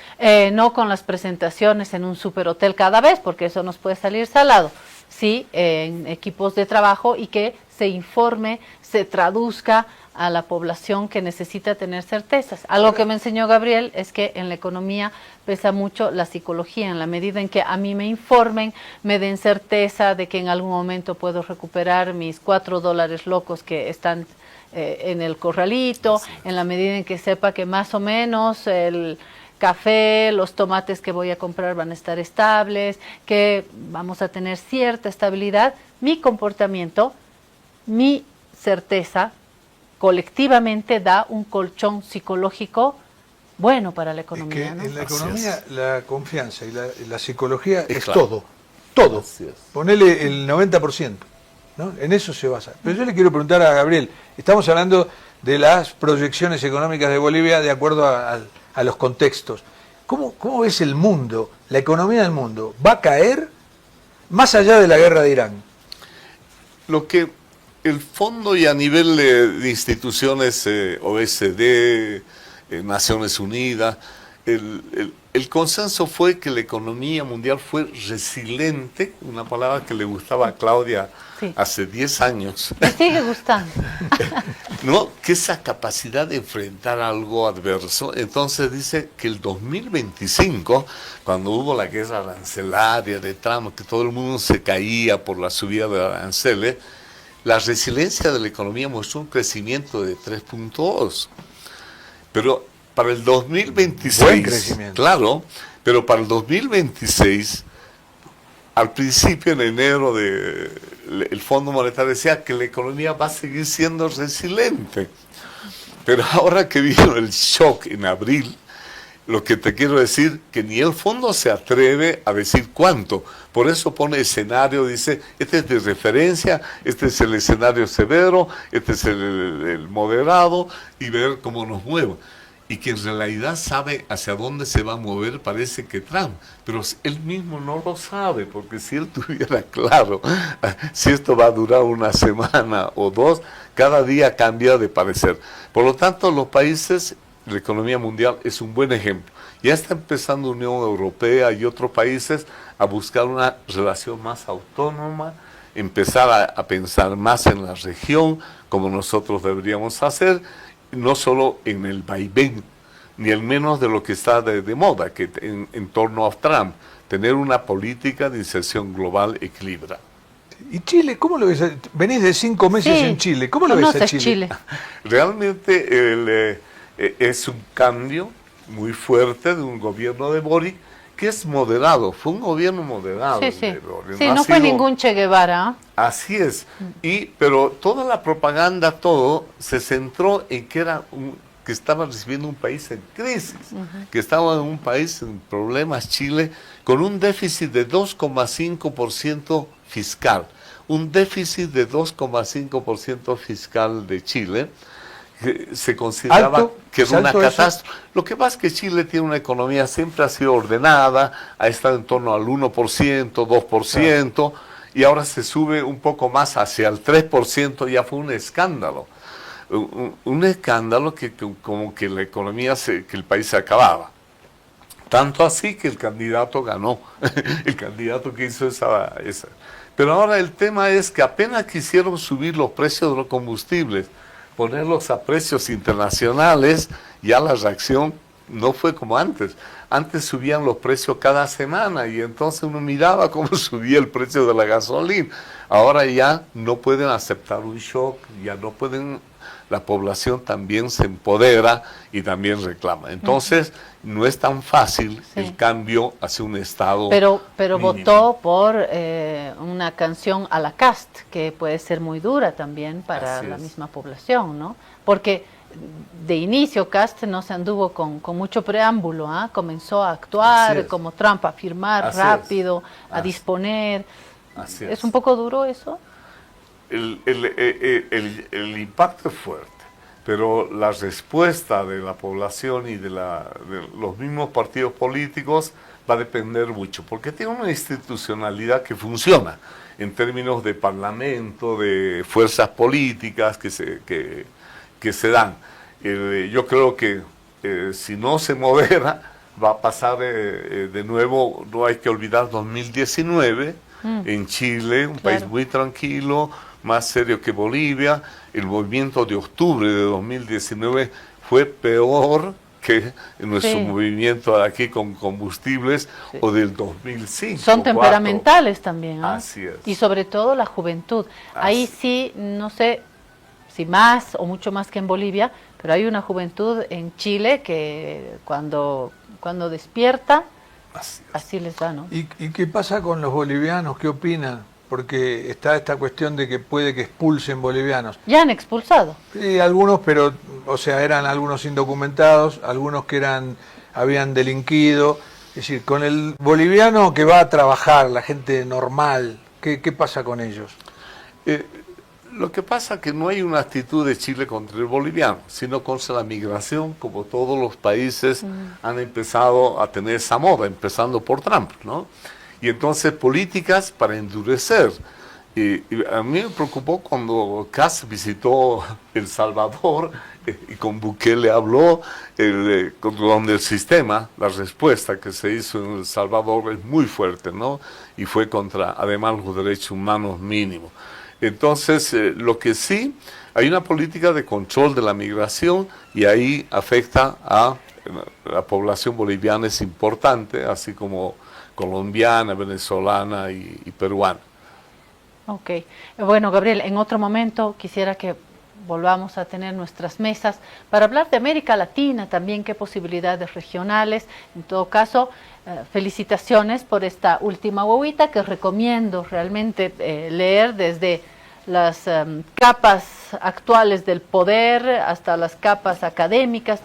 Speaker 1: No con las presentaciones en un superhotel cada vez, porque eso nos puede salir salado. Sí, en equipos de trabajo y que se informe, se traduzca a la población que necesita tener certezas. Algo que me enseñó Gabriel es que en la economía pesa mucho la psicología, en la medida en que a mí me informen, me den certeza de que en algún momento puedo recuperar mis $4 locos que están en el corralito, en la medida en que sepa que más o menos el café, los tomates que voy a comprar van a estar estables, que vamos a tener cierta estabilidad, mi comportamiento, mi certeza, colectivamente da un colchón psicológico bueno para la
Speaker 3: Es que
Speaker 1: economía, ¿no?
Speaker 3: en la
Speaker 2: Así
Speaker 3: economía
Speaker 2: es.
Speaker 3: la confianza y la psicología es
Speaker 2: claro.
Speaker 3: todo. Todo.
Speaker 2: Así es.
Speaker 3: Ponele el 90%. ¿no? En eso se basa. Pero yo le quiero preguntar a Gabriel, estamos hablando de las proyecciones económicas de Bolivia de acuerdo a los contextos. ¿Cómo ves el mundo, la economía del mundo? ¿Va a caer más allá de la guerra de Irán?
Speaker 2: Lo que el fondo y a nivel de instituciones OECD, Naciones Unidas, el consenso fue que la economía mundial fue resiliente, una palabra que le gustaba a Claudia hace 10 años.
Speaker 1: Me sigue gustando.
Speaker 2: ¿No? Que esa capacidad de enfrentar algo adverso. Entonces dice que el 2025, cuando hubo la guerra arancelaria de Trump, que todo el mundo se caía por la subida de aranceles, la resiliencia de la economía mostró un crecimiento de 3.2. Pero para el 2026,
Speaker 3: buen crecimiento.
Speaker 2: Claro, pero para el 2026, al principio, en enero, el Fondo Monetario decía que la economía va a seguir siendo resiliente. Pero ahora que vino el shock en abril, lo que te quiero decir, que ni el fondo se atreve a decir cuánto. Por eso pone escenario, dice, este es de referencia, este es el escenario severo, este es el moderado, y ver cómo nos mueve. Y que en realidad sabe hacia dónde se va a mover, parece que Trump, pero él mismo no lo sabe, porque si él tuviera claro si esto va a durar una semana o dos, cada día cambia de parecer. Por lo tanto, los países, la economía mundial es un buen ejemplo. Ya está empezando Unión Europea y otros países a buscar una relación más autónoma, empezar a pensar más en la región, como nosotros deberíamos hacer, no solo en el vaivén, ni el menos de lo que está de moda, que en torno a Trump, tener una política de inserción global equilibrada.
Speaker 3: ¿Y Chile? ¿Cómo lo ves? Venís de 5 meses en Chile. ¿Cómo lo ves a Chile?
Speaker 2: Realmente es un cambio muy fuerte de un gobierno de Boric, que es moderado, fue un gobierno moderado.
Speaker 1: Sí, no fue ningún Che Guevara.
Speaker 2: Así es, pero toda la propaganda, todo, se centró en que que estaba recibiendo un país en crisis, que estaba en un país en problemas, Chile, con un déficit de 2,5% fiscal, un déficit de 2,5% fiscal de Chile, que se consideraba
Speaker 3: ¿Alto?
Speaker 2: que era una catástrofe.
Speaker 3: Eso?
Speaker 2: Lo que pasa es que Chile tiene una economía, siempre ha sido ordenada, ha estado en torno al 1%, 2%, claro. Y ahora se sube un poco más hacia el 3%, ya fue un escándalo. Un escándalo que como que la economía, que el país se acababa. Tanto así que el candidato ganó, el candidato que hizo esa. Pero ahora el tema es que apenas quisieron subir los precios de los combustibles, ponerlos a precios internacionales, ya la reacción no fue como antes. Antes subían los precios cada semana y entonces uno miraba cómo subía el precio de la gasolina. Ahora ya no pueden aceptar un shock, ya no pueden, la población también se empodera y también reclama. Entonces no es tan fácil el cambio hacia un Estado
Speaker 1: Pero
Speaker 2: mínimo.
Speaker 1: votó por una canción a la Cast, que puede ser muy dura también para la misma población, ¿no? Porque de inicio Cast no se anduvo con mucho preámbulo, ¿ah? Comenzó a actuar como Trump, a firmar rápido, a disponer. ¿Es un poco duro eso?
Speaker 2: El impacto es fuerte, pero la respuesta de la población y de los mismos partidos políticos va a depender mucho, porque tiene una institucionalidad que funciona en términos de parlamento, de fuerzas políticas que se dan. Yo creo que si no se modera, va a pasar de nuevo, no hay que olvidar 2019, en Chile, un país muy tranquilo, más serio que Bolivia. El movimiento de octubre de 2019 fue peor que nuestro movimiento aquí con combustibles o del 2005.
Speaker 1: Son temperamentales también, ¿eh?
Speaker 2: Así es.
Speaker 1: Y sobre todo la juventud. Ahí sí, no sé si más o mucho más que en Bolivia, pero hay una juventud en Chile que cuando despierta, así les da, ¿no?
Speaker 3: ¿Y qué pasa con los bolivianos? ¿Qué opinan? Porque está esta cuestión de que puede que expulsen bolivianos.
Speaker 1: Ya han expulsado.
Speaker 3: Sí, algunos, pero, o sea, eran algunos indocumentados, algunos que habían delinquido. Es decir, con el boliviano que va a trabajar, la gente normal, ¿qué pasa con ellos?
Speaker 2: Eh, lo que pasa es que no hay una actitud de Chile contra el boliviano, sino contra la migración, como todos los países han empezado a tener esa moda, empezando por Trump, ¿no? Y entonces políticas para endurecer. Y a mí me preocupó cuando Kass visitó El Salvador y con Bukele habló, donde el sistema, la respuesta que se hizo en El Salvador es muy fuerte, ¿no? Y fue contra, además, los derechos humanos mínimos. Entonces, lo que sí, hay una política de control de la migración y ahí afecta a la población boliviana, es importante, así como colombiana, venezolana y peruana.
Speaker 1: Ok. Bueno, Gabriel, en otro momento quisiera que volvamos a tener nuestras mesas para hablar de América Latina también, qué posibilidades regionales. En todo caso, felicitaciones por esta última guaguita que recomiendo realmente leer desde las capas actuales del poder hasta las capas académicas,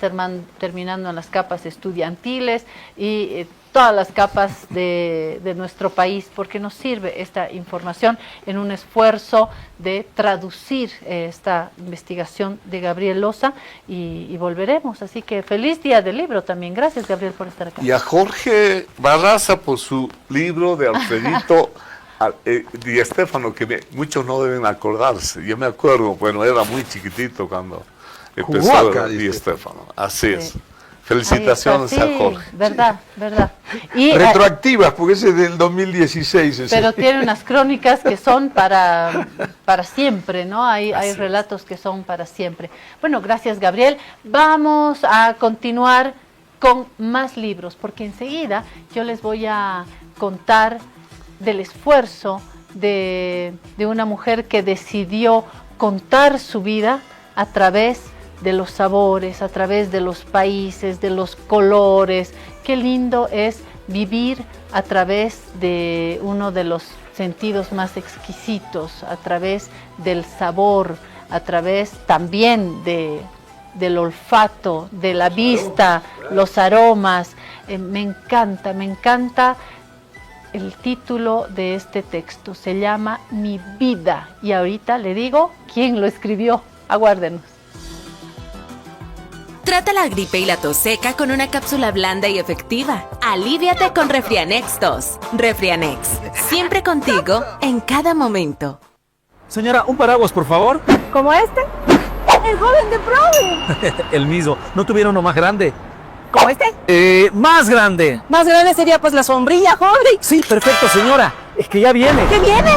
Speaker 1: terminando en las capas estudiantiles y todas las capas de nuestro país, porque nos sirve esta información en un esfuerzo de traducir esta investigación de Gabriel Loza y volveremos. Así que feliz día del libro también. Gracias, Gabriel, por estar acá.
Speaker 2: Y a Jorge Barraza por su libro de Alfredito Di Stéfano, que muchos no deben acordarse. Yo me acuerdo, bueno, era muy chiquitito cuando empezó Di Stéfano. Así es. Felicitaciones
Speaker 1: está, sí,
Speaker 2: a Jorge.
Speaker 1: Verdad, verdad. Y,
Speaker 3: retroactivas, porque ese es del 2016. Ese.
Speaker 1: Pero tiene unas crónicas que son para siempre, ¿no? Hay relatos que son para siempre. Bueno, gracias, Gabriel. Vamos a continuar con más libros, porque enseguida yo les voy a contar del esfuerzo de una mujer que decidió contar su vida a través de los sabores, a través de los países, de los colores. Qué lindo es vivir a través de uno de los sentidos más exquisitos, a través del sabor, a través también del olfato, de la vista, los aromas. Me encanta el título de este texto. Se llama Mi vida. Y ahorita le digo quién lo escribió. Aguárdenos.
Speaker 4: Trata la gripe y la tos seca con una cápsula blanda y efectiva. Alíviate con Refrianex 2. Refrianex, siempre contigo, en cada momento.
Speaker 5: Señora, un paraguas, por favor.
Speaker 6: ¿Como este? El joven de Prove.
Speaker 5: El mismo. ¿No tuviera uno más grande?
Speaker 6: ¿Como este?
Speaker 5: Más grande.
Speaker 6: Más grande sería pues la sombrilla, joven.
Speaker 5: Sí, perfecto, señora. Es que ya viene.
Speaker 6: ¿Qué viene?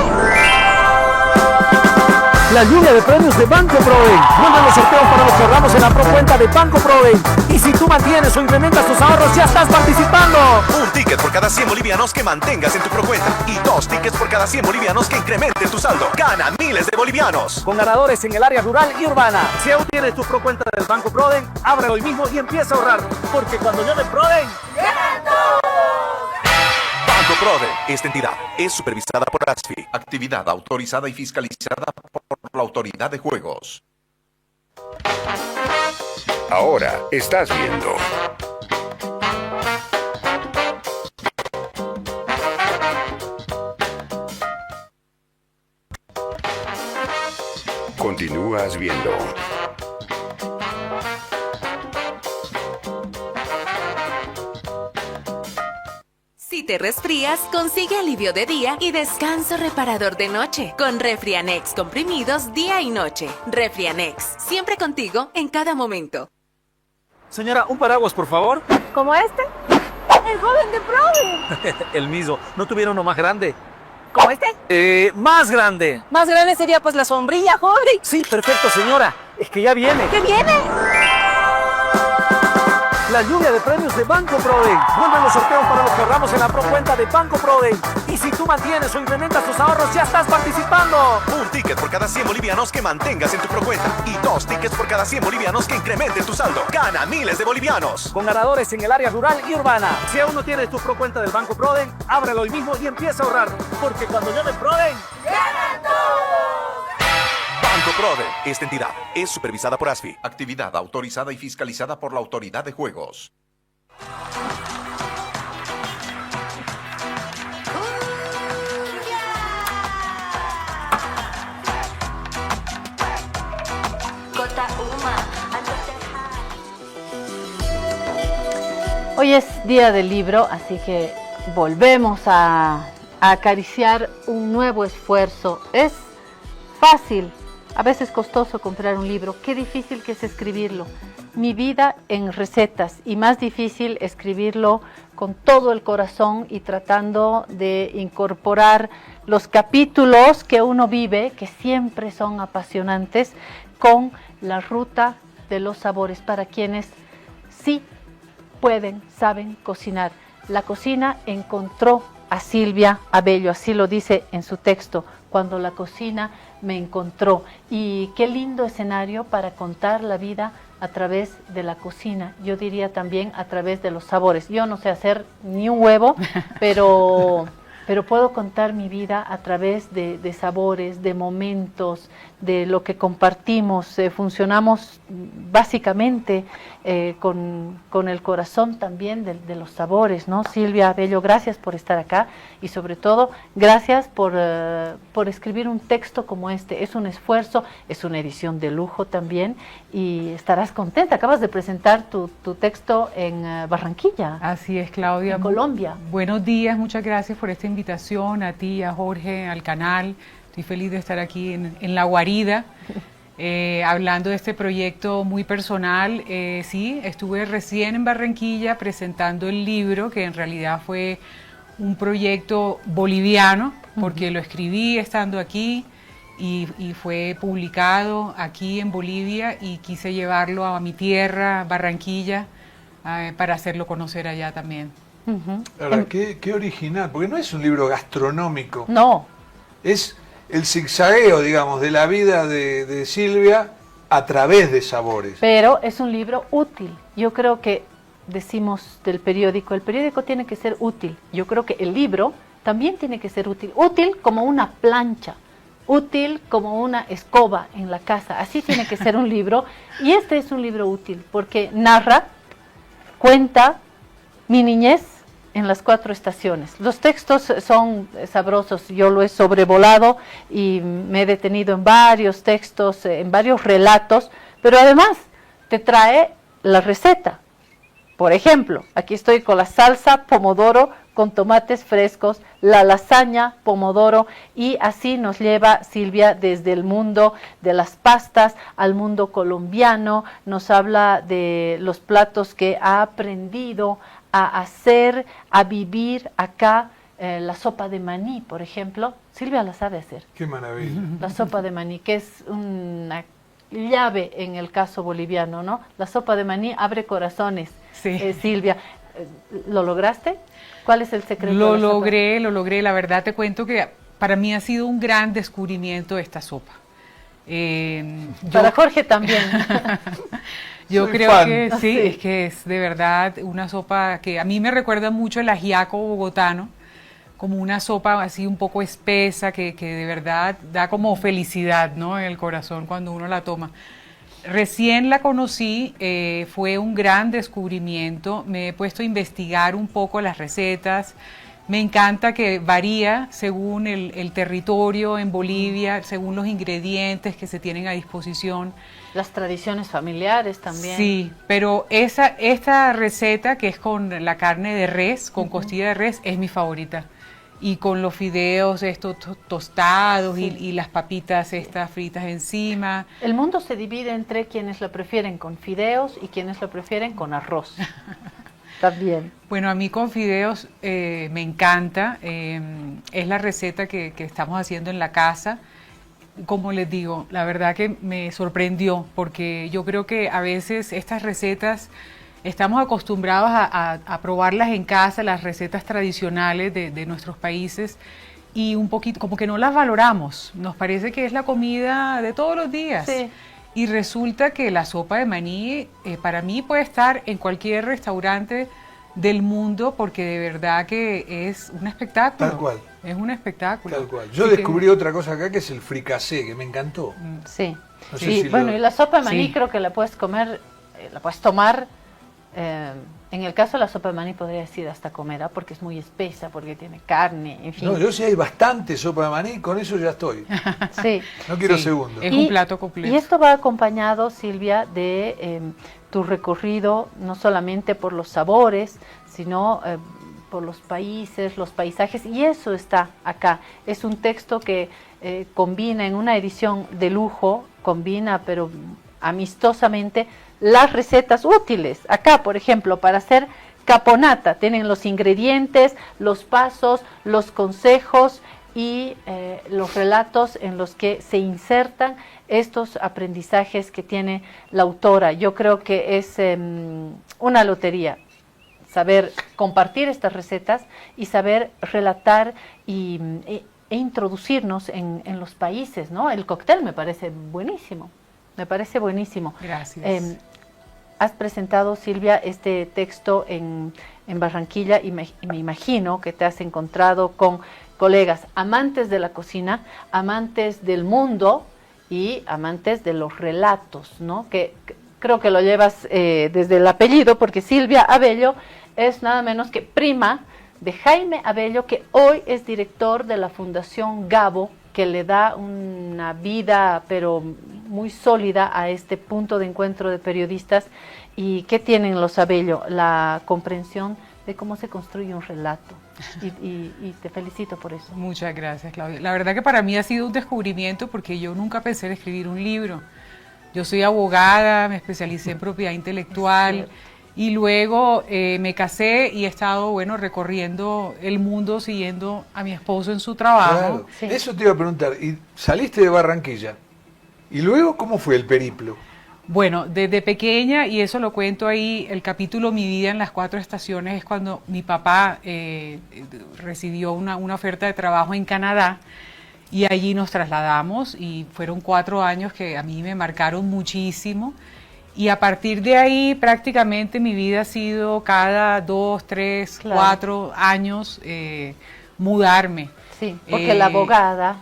Speaker 5: La lluvia de premios de Banco Prove. Vuelven los sorteos para los que ahorramos en la procuenta de Banco Prove. Y si tú mantienes o incrementas tus ahorros, ya estás participando.
Speaker 7: Un ticket por cada 100 bolivianos que mantengas en tu procuenta. Y 2 tickets por cada 100 bolivianos que incrementen tu saldo. Gana miles de bolivianos.
Speaker 5: Con ganadores en el área rural y urbana. Si aún tienes tu procuenta del Banco Prove, ábrelo hoy mismo y empieza a ahorrar. Porque cuando llame Prove, ¡ganan todos!
Speaker 7: Banco Prove. Esta entidad es supervisada por ASFI. Actividad autorizada y fiscalizada por la Autoridad de Juegos.
Speaker 8: Ahora estás viendo. Continúas viendo.
Speaker 4: Si te resfrías, consigue alivio de día y descanso reparador de noche con Refrianex comprimidos día y noche. Refrianex, siempre contigo en cada momento.
Speaker 5: Señora, un paraguas, por favor.
Speaker 6: ¿Como este? El joven de Prove.
Speaker 5: El mismo. ¿No tuviera uno más grande?
Speaker 6: ¿Como este?
Speaker 5: Más grande.
Speaker 6: Más grande sería pues la sombrilla, joven.
Speaker 5: Sí, perfecto, señora. Es que ya viene.
Speaker 6: ¿Qué viene?
Speaker 5: La lluvia de premios de Banco Prove. Vuelven los sorteos para los que ahorramos en la procuenta de Banco Prove. Y si tú mantienes o incrementas tus ahorros, ya estás participando.
Speaker 7: Un ticket por cada 100 bolivianos que mantengas en tu procuenta. Y 2 tickets por cada 100 bolivianos que incrementen tu saldo. Gana miles de bolivianos.
Speaker 5: Con ganadores en el área rural y urbana. Si aún no tienes tu procuenta del Banco Prove, ábrelo hoy mismo y empieza a ahorrar. Porque cuando llame Prove, ¡ganan todos!
Speaker 7: Banco Prove. Esta entidad es supervisada por ASFI. Actividad autorizada y fiscalizada por la Autoridad de Juegos.
Speaker 1: Hoy es día del libro, así que volvemos a acariciar un nuevo esfuerzo. Es fácil, a veces costoso comprar un libro. Qué difícil que es escribirlo. Mi vida en recetas, y más difícil escribirlo con todo el corazón y tratando de incorporar los capítulos que uno vive, que siempre son apasionantes, con la ruta de los sabores para quienes sí pueden, saben cocinar. La cocina encontró a Silvia Abello, así lo dice en su texto, cuando la cocina me encontró. Y qué lindo escenario para contar la vida a través de la cocina, yo diría también a través de los sabores. Yo no sé hacer ni un huevo, pero puedo contar mi vida a través de sabores, de momentos, de lo que compartimos. Funcionamos básicamente con el corazón también de los sabores, ¿no? Silvia Abello, gracias por estar acá y sobre todo gracias por escribir un texto como este. Es un esfuerzo, es una edición de lujo también y estarás contenta. Acabas de presentar tu texto en Barranquilla.
Speaker 9: Así es, Claudia.
Speaker 1: En Colombia.
Speaker 9: Buenos días, muchas gracias por esta invitación, a ti, a Jorge, al canal. Estoy feliz de estar aquí en La Guarida, hablando de este proyecto muy personal. Sí, estuve recién en Barranquilla presentando el libro, que en realidad fue un proyecto boliviano, porque lo escribí estando aquí y fue publicado aquí en Bolivia y quise llevarlo a mi tierra, Barranquilla, para hacerlo conocer allá también.
Speaker 3: Ahora, qué original, porque no es un libro gastronómico.
Speaker 1: No.
Speaker 3: Es el zigzagueo, digamos, de la vida de Silvia a través de sabores.
Speaker 1: Pero es un libro útil. Yo creo que decimos del periódico, el periódico tiene que ser útil. Yo creo que el libro también tiene que ser útil. Útil como una plancha, útil como una escoba en la casa. Así tiene que ser un libro. Y este es un libro útil porque narra, cuenta mi niñez en las 4 estaciones. Los textos son sabrosos, yo lo he sobrevolado y me he detenido en varios textos, en varios relatos, pero además te trae la receta. Por ejemplo, aquí estoy con la salsa pomodoro con tomates frescos, la lasaña pomodoro, y así nos lleva Silvia desde el mundo de las pastas al mundo colombiano, nos habla de los platos que ha aprendido a hacer, a vivir acá. La sopa de maní, por ejemplo, Silvia la sabe hacer.
Speaker 3: Qué maravilla.
Speaker 1: La sopa de maní, que es una llave en el caso boliviano, ¿no? La sopa de maní abre corazones,
Speaker 9: Sí.
Speaker 1: Silvia. ¿Lo lograste? ¿Cuál es el secreto?
Speaker 9: Lo logré. La verdad te cuento que para mí ha sido un gran descubrimiento esta sopa.
Speaker 1: Para Jorge también.
Speaker 9: Yo
Speaker 3: Soy
Speaker 9: creo
Speaker 3: fan.
Speaker 9: que sí,
Speaker 1: Sí.
Speaker 9: es que es de verdad una sopa que a mí me recuerda mucho el ajiaco bogotano, como una sopa así un poco espesa que de verdad da como felicidad, ¿no?, en el corazón cuando uno la toma. Recién la conocí, fue un gran descubrimiento, me he puesto a investigar un poco las recetas. Me encanta que varía según el territorio en Bolivia, según los ingredientes que se tienen a disposición.
Speaker 1: Las tradiciones familiares también.
Speaker 9: Sí, pero esta receta que es con la carne de res, con costilla de res, es mi favorita. Y con los fideos estos tostados
Speaker 1: Sí.
Speaker 9: y las papitas estas fritas encima.
Speaker 1: El mundo se divide entre quienes lo prefieren con fideos y quienes lo prefieren con arroz. También.
Speaker 9: Bueno, a mí con fideos me encanta, es la receta que estamos haciendo en la casa. Como les digo, la verdad que me sorprendió porque yo creo que a veces estas recetas estamos acostumbrados a probarlas en casa, las recetas tradicionales de nuestros países, y un poquito como que no las valoramos, nos parece que es la comida de todos los días.
Speaker 1: Sí.
Speaker 9: Y resulta que la sopa de maní para mí puede estar en cualquier restaurante del mundo porque de verdad que es un espectáculo.
Speaker 3: Tal cual.
Speaker 9: Es un espectáculo.
Speaker 3: Tal cual. Yo
Speaker 9: Así que-
Speaker 3: descubrí otra cosa acá que es el fricasé, que me encantó.
Speaker 1: Sí.
Speaker 3: No sé
Speaker 1: Y
Speaker 3: si
Speaker 1: bueno,
Speaker 3: lo-
Speaker 1: y la sopa de maní
Speaker 9: Sí.
Speaker 1: creo que la puedes comer, la puedes tomar En el caso de la sopa de maní podría decir hasta comer, ¿ah? Porque es muy espesa, porque tiene carne, en fin.
Speaker 3: No, yo si hay bastante sopa de maní, con eso ya estoy.
Speaker 1: Sí.
Speaker 3: No quiero
Speaker 9: Sí,
Speaker 3: segundo.
Speaker 9: es un plato completo.
Speaker 1: Y esto va acompañado, Silvia, de tu recorrido no solamente por los sabores, sino por los países, los paisajes, y eso está acá. Es un texto que combina en una edición de lujo, combina pero amistosamente las recetas útiles. Acá, por ejemplo, para hacer caponata, tienen los ingredientes, los pasos, los consejos y los relatos en los que se insertan estos aprendizajes que tiene la autora. Yo creo que es una lotería saber compartir estas recetas y saber relatar e introducirnos en los países, ¿no? El cóctel me parece buenísimo, me parece buenísimo.
Speaker 9: Gracias.
Speaker 1: Has presentado, Silvia, este texto en Barranquilla y me imagino que te has encontrado con colegas amantes de la cocina, amantes del mundo y amantes de los relatos, ¿no? Que creo que lo llevas desde el apellido, porque Silvia Abello es nada menos que prima de Jaime Abello, que hoy es director de la Fundación Gabo, que le da una vida pero muy sólida a este punto de encuentro de periodistas. ¿Y qué tienen los Abello? La comprensión de cómo se construye un relato. Y te felicito por eso.
Speaker 9: Muchas gracias, Claudia. La verdad que para mí ha sido un descubrimiento porque yo nunca pensé en escribir un libro. Yo soy abogada, me especialicé en propiedad intelectual y luego me casé y he estado, bueno, recorriendo el mundo siguiendo a mi esposo en su trabajo.
Speaker 3: Claro.
Speaker 1: Sí.
Speaker 3: Eso te iba a preguntar. Y saliste de Barranquilla. ¿Y luego cómo fue el periplo?
Speaker 9: Bueno, desde pequeña, y eso lo cuento ahí, el capítulo Mi vida en las 4 estaciones es cuando mi papá recibió una oferta de trabajo en Canadá y allí nos trasladamos y fueron 4 años que a mí me marcaron muchísimo y a partir de ahí prácticamente mi vida ha sido cada 2, 3,
Speaker 1: Claro.
Speaker 9: 4 años mudarme.
Speaker 1: Sí, porque la abogada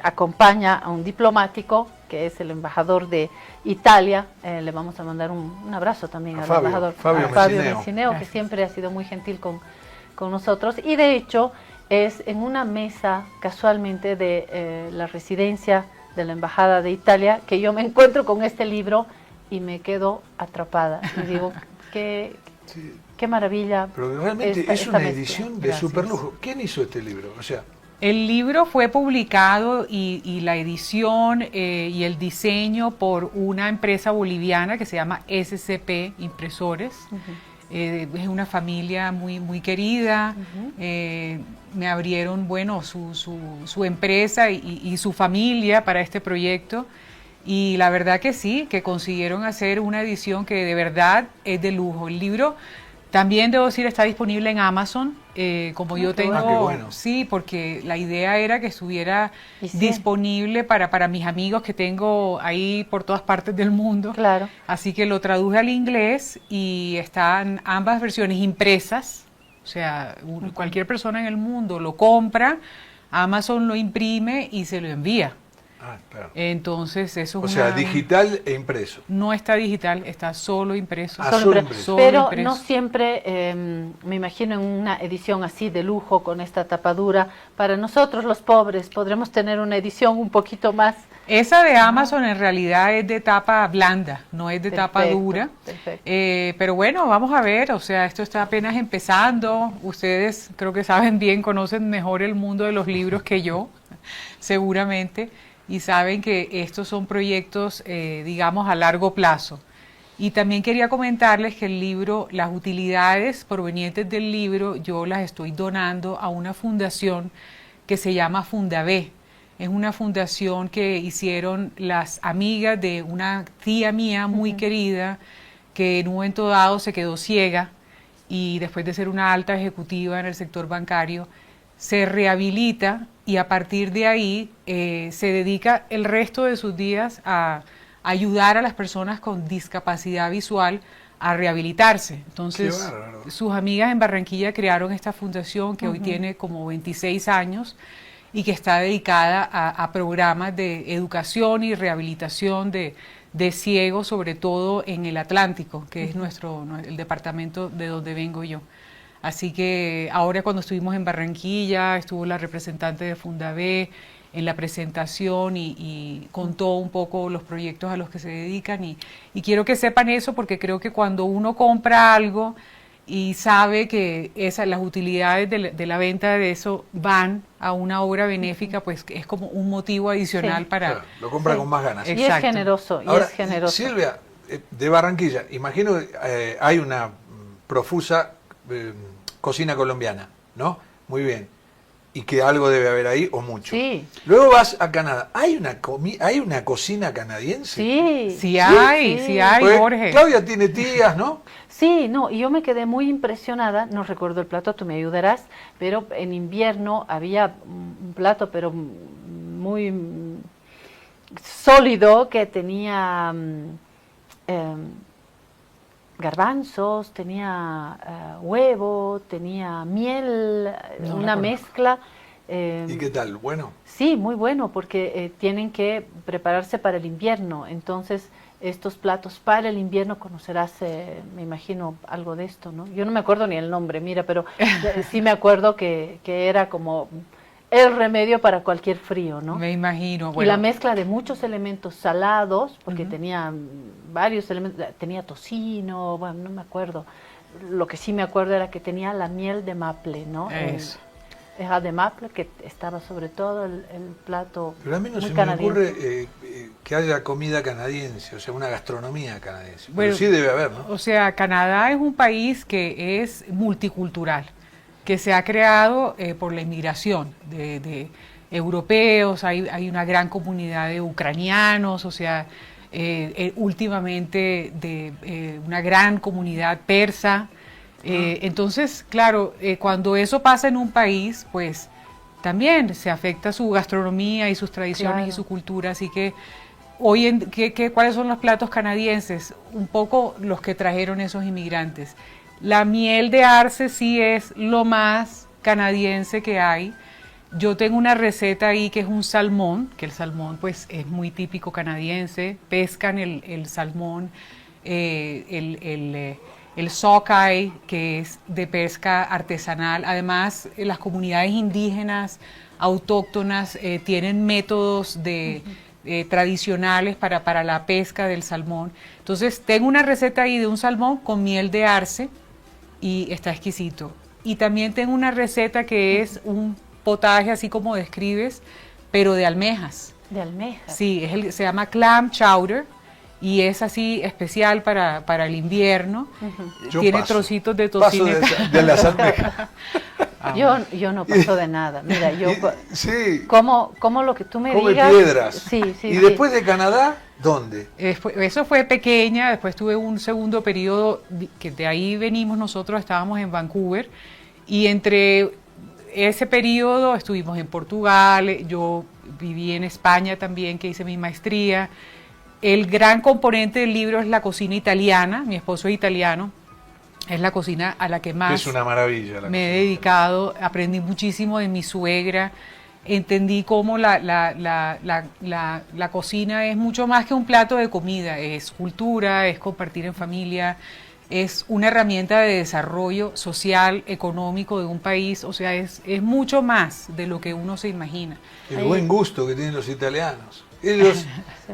Speaker 1: acompaña a un diplomático que es el embajador de Italia. Le vamos a mandar un abrazo también al
Speaker 3: Fabio,
Speaker 1: embajador
Speaker 3: Fabio
Speaker 1: Mecineo,
Speaker 3: Mecineo.
Speaker 1: que siempre ha sido muy gentil con nosotros. Y de hecho es en una mesa casualmente de la residencia de la embajada de Italia que yo me encuentro con este libro y me quedo atrapada. Y digo, qué maravilla.
Speaker 3: Pero realmente es
Speaker 1: esta
Speaker 3: una
Speaker 1: mezcla.
Speaker 3: edición de
Speaker 9: Gracias.
Speaker 3: superlujo. ¿Quién hizo este libro? O sea,
Speaker 9: El libro fue publicado y la edición y el diseño por una empresa boliviana que se llama SCP Impresores. Es una familia muy querida. Me abrieron, bueno, su empresa y su familia para este proyecto. Y la verdad que sí, que consiguieron hacer una edición que de verdad es de lujo. El libro también, debo decir, está disponible en Amazon. Como yo tengo,
Speaker 3: qué bueno.
Speaker 9: sí, porque la idea era que estuviera
Speaker 1: Y sí.
Speaker 9: disponible para mis amigos que tengo ahí por todas partes del mundo.
Speaker 1: Claro.
Speaker 9: Así que lo traduje al inglés y están ambas versiones impresas. O sea, cualquier persona en el mundo lo compra, Amazon lo imprime y se lo envía.
Speaker 3: claro.
Speaker 9: Entonces, eso
Speaker 3: O
Speaker 9: es
Speaker 3: sea,
Speaker 9: una-
Speaker 3: digital e impreso.
Speaker 9: No está digital, está solo impreso.
Speaker 3: Ah,
Speaker 1: Solo
Speaker 3: solo
Speaker 1: impreso.
Speaker 3: impreso.
Speaker 1: Pero
Speaker 9: Solo impreso.
Speaker 1: no siempre, me imagino en una edición así de lujo, con esta tapadura, para nosotros los pobres podremos tener una edición un poquito más.
Speaker 9: Esa de Amazon en realidad es de tapa blanda, no es de tapa
Speaker 1: Perfecto,
Speaker 9: dura.
Speaker 1: perfecto.
Speaker 9: Pero bueno, vamos a ver, o sea, esto está apenas empezando. Ustedes creo que saben bien, conocen mejor el mundo de los libros que yo, seguramente, y saben que estos son proyectos, digamos, a largo plazo. Y también quería comentarles que el libro, las utilidades provenientes del libro, yo las estoy donando a una fundación que se llama Fundabé. Es una fundación que hicieron las amigas de una tía mía muy querida, que en un momento dado se quedó ciega y después de ser una alta ejecutiva en el sector bancario, se rehabilita y a partir de ahí se dedica el resto de sus días a ayudar a las personas con discapacidad visual a rehabilitarse. Entonces,
Speaker 3: Qué bárbaro.
Speaker 9: sus amigas en Barranquilla crearon esta fundación que hoy tiene como 26 años y que está dedicada a programas de educación y rehabilitación de ciegos, sobre todo en el Atlántico, que es el departamento de donde vengo yo. Así que ahora cuando estuvimos en Barranquilla, estuvo la representante de Fundabé en la presentación y contó un poco los proyectos a los que se dedican y quiero que sepan eso porque creo que cuando uno compra algo y sabe que las utilidades de la venta de eso van a una obra benéfica, pues es como un motivo adicional para...
Speaker 3: Claro, lo compra con más ganas.
Speaker 1: Y es generoso,
Speaker 3: Ahora,
Speaker 1: es generoso.
Speaker 3: Silvia, de Barranquilla, imagino que hay una profusa cocina colombiana, ¿no? Muy bien. Y que algo debe haber ahí, o mucho.
Speaker 1: Sí.
Speaker 3: Luego vas a Canadá. ¿Hay una cocina canadiense?
Speaker 1: Sí.
Speaker 9: Sí hay,
Speaker 3: Pues,
Speaker 9: Jorge.
Speaker 3: Claudia tiene tías, ¿no?
Speaker 1: Sí, no, y yo me quedé muy impresionada, no recuerdo el plato, tú me ayudarás, pero en invierno había un plato, pero muy sólido, que tenía garbanzos, tenía huevo, tenía miel, una mezcla.
Speaker 3: ¿Y qué tal? ¿Bueno?
Speaker 1: Sí, muy bueno, porque tienen que prepararse para el invierno, entonces estos platos para el invierno conocerás, me imagino, algo de esto, ¿no? Yo no me acuerdo ni el nombre, mira, pero sí me acuerdo que era como el remedio para cualquier frío, ¿no?
Speaker 9: Me imagino.
Speaker 1: Y la mezcla de muchos elementos salados, porque tenía varios elementos, tenía tocino, bueno, no me acuerdo. Lo que sí me acuerdo era que tenía la miel de maple, ¿no?
Speaker 9: Eso.
Speaker 1: De maple, que estaba sobre todo el plato.
Speaker 3: Pero a mí no
Speaker 1: muy
Speaker 3: se
Speaker 1: canadiense.
Speaker 3: me ocurre que haya comida canadiense, o sea, una gastronomía canadiense.
Speaker 9: Bueno,
Speaker 3: Pero sí debe haber, ¿no?
Speaker 9: O sea, Canadá es un país que es multicultural, que se ha creado por la inmigración de europeos, hay una gran comunidad de ucranianos, o sea, últimamente de una gran comunidad persa. Entonces, claro, cuando eso pasa en un país, pues también se afecta su gastronomía y sus tradiciones y su cultura, así que ¿cuáles son los platos canadienses? Un poco los que trajeron esos inmigrantes. La miel de arce sí es lo más canadiense que hay. Yo tengo una receta ahí que es un salmón, que el salmón pues es muy típico canadiense. Pescan el salmón, el sockeye, que es de pesca artesanal. Además, las comunidades indígenas autóctonas tienen métodos tradicionales para la pesca del salmón. Entonces, tengo una receta ahí de un salmón con miel de arce y está exquisito. Y también tengo una receta que es un potaje, así como describes, pero de almejas.
Speaker 1: De almejas.
Speaker 9: Sí, se llama clam chowder y es así especial para el invierno. Tiene trocitos de tocino.
Speaker 3: Paso de las almejas.
Speaker 1: Yo no paso de nada. Mira, yo
Speaker 3: sí.
Speaker 1: como lo que tú me
Speaker 3: Come
Speaker 1: digas.
Speaker 3: piedras.
Speaker 1: Sí.
Speaker 3: ¿Y después de Canadá, dónde?
Speaker 9: Eso fue pequeña, después tuve un segundo periodo, que de ahí venimos nosotros, estábamos en Vancouver, y entre ese periodo estuvimos en Portugal, yo viví en España también, que hice mi maestría. El gran componente del libro es la cocina italiana, mi esposo es italiano, es la cocina a la que más
Speaker 3: es una maravilla
Speaker 9: me he dedicado, aprendí muchísimo de mi suegra, entendí cómo la cocina es mucho más que un plato de comida, es cultura, es compartir en familia, es una herramienta de desarrollo social, económico de un país, o sea, es mucho más de lo que uno se imagina.
Speaker 3: El buen gusto que tienen los italianos. Ellos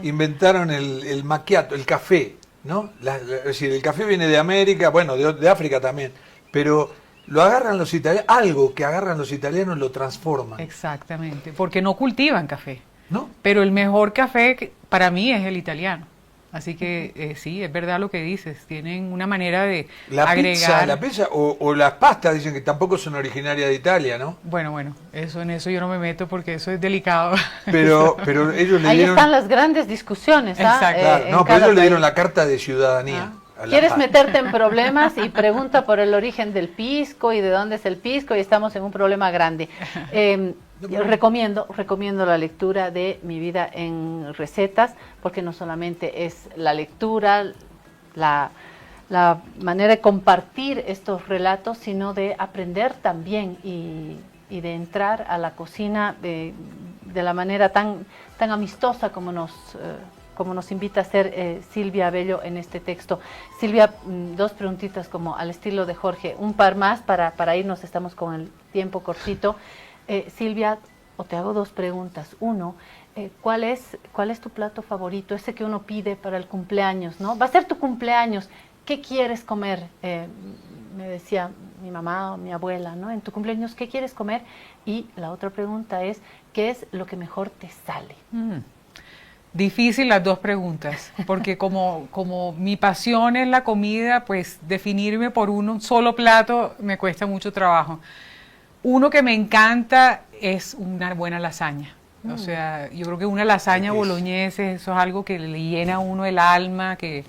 Speaker 3: inventaron el macchiato, el café, ¿no? Es decir, el café viene de América, bueno, de África también, pero lo agarran los italianos, algo que agarran los italianos lo transforman.
Speaker 9: Exactamente, porque no cultivan café,
Speaker 3: ¿no?
Speaker 9: Pero el mejor café para mí es el italiano. Así que sí, es verdad lo que dices, tienen una manera de agregar...
Speaker 3: La pizza o las pastas dicen que tampoco son originarias de Italia, ¿no?
Speaker 9: Bueno, en eso yo no me meto porque eso es delicado.
Speaker 3: Pero ellos le
Speaker 1: Ahí
Speaker 3: dieron...
Speaker 1: están las grandes discusiones.
Speaker 9: Exacto.
Speaker 3: Claro, pero ellos le dieron la carta de ciudadanía.
Speaker 1: ¿Quieres meterte en problemas? Y pregunta por el origen del pisco y de dónde es el pisco y estamos en un problema grande. Yo recomiendo la lectura de Mi vida en recetas, porque no solamente es la lectura, la manera de compartir estos relatos, sino de aprender también y y de entrar a la cocina de la manera tan amistosa como nos invita a hacer Silvia Bello en este texto. Silvia, dos preguntitas como al estilo de Jorge, un par más para irnos, estamos con el tiempo cortito. Silvia, o te hago dos preguntas. Uno, ¿cuál es tu plato favorito? Ese que uno pide para el cumpleaños, ¿no? Va a ser tu cumpleaños, ¿qué quieres comer? Me decía mi mamá o mi abuela, ¿no? En tu cumpleaños, ¿qué quieres comer? Y la otra pregunta es, ¿qué es lo que mejor te sale?
Speaker 9: Difícil las dos preguntas, porque como mi pasión es la comida, pues definirme por un solo plato me cuesta mucho trabajo. Uno que me encanta es una buena lasaña. O sea, yo creo que una lasaña boloñesa, eso es algo que le llena a uno el alma, que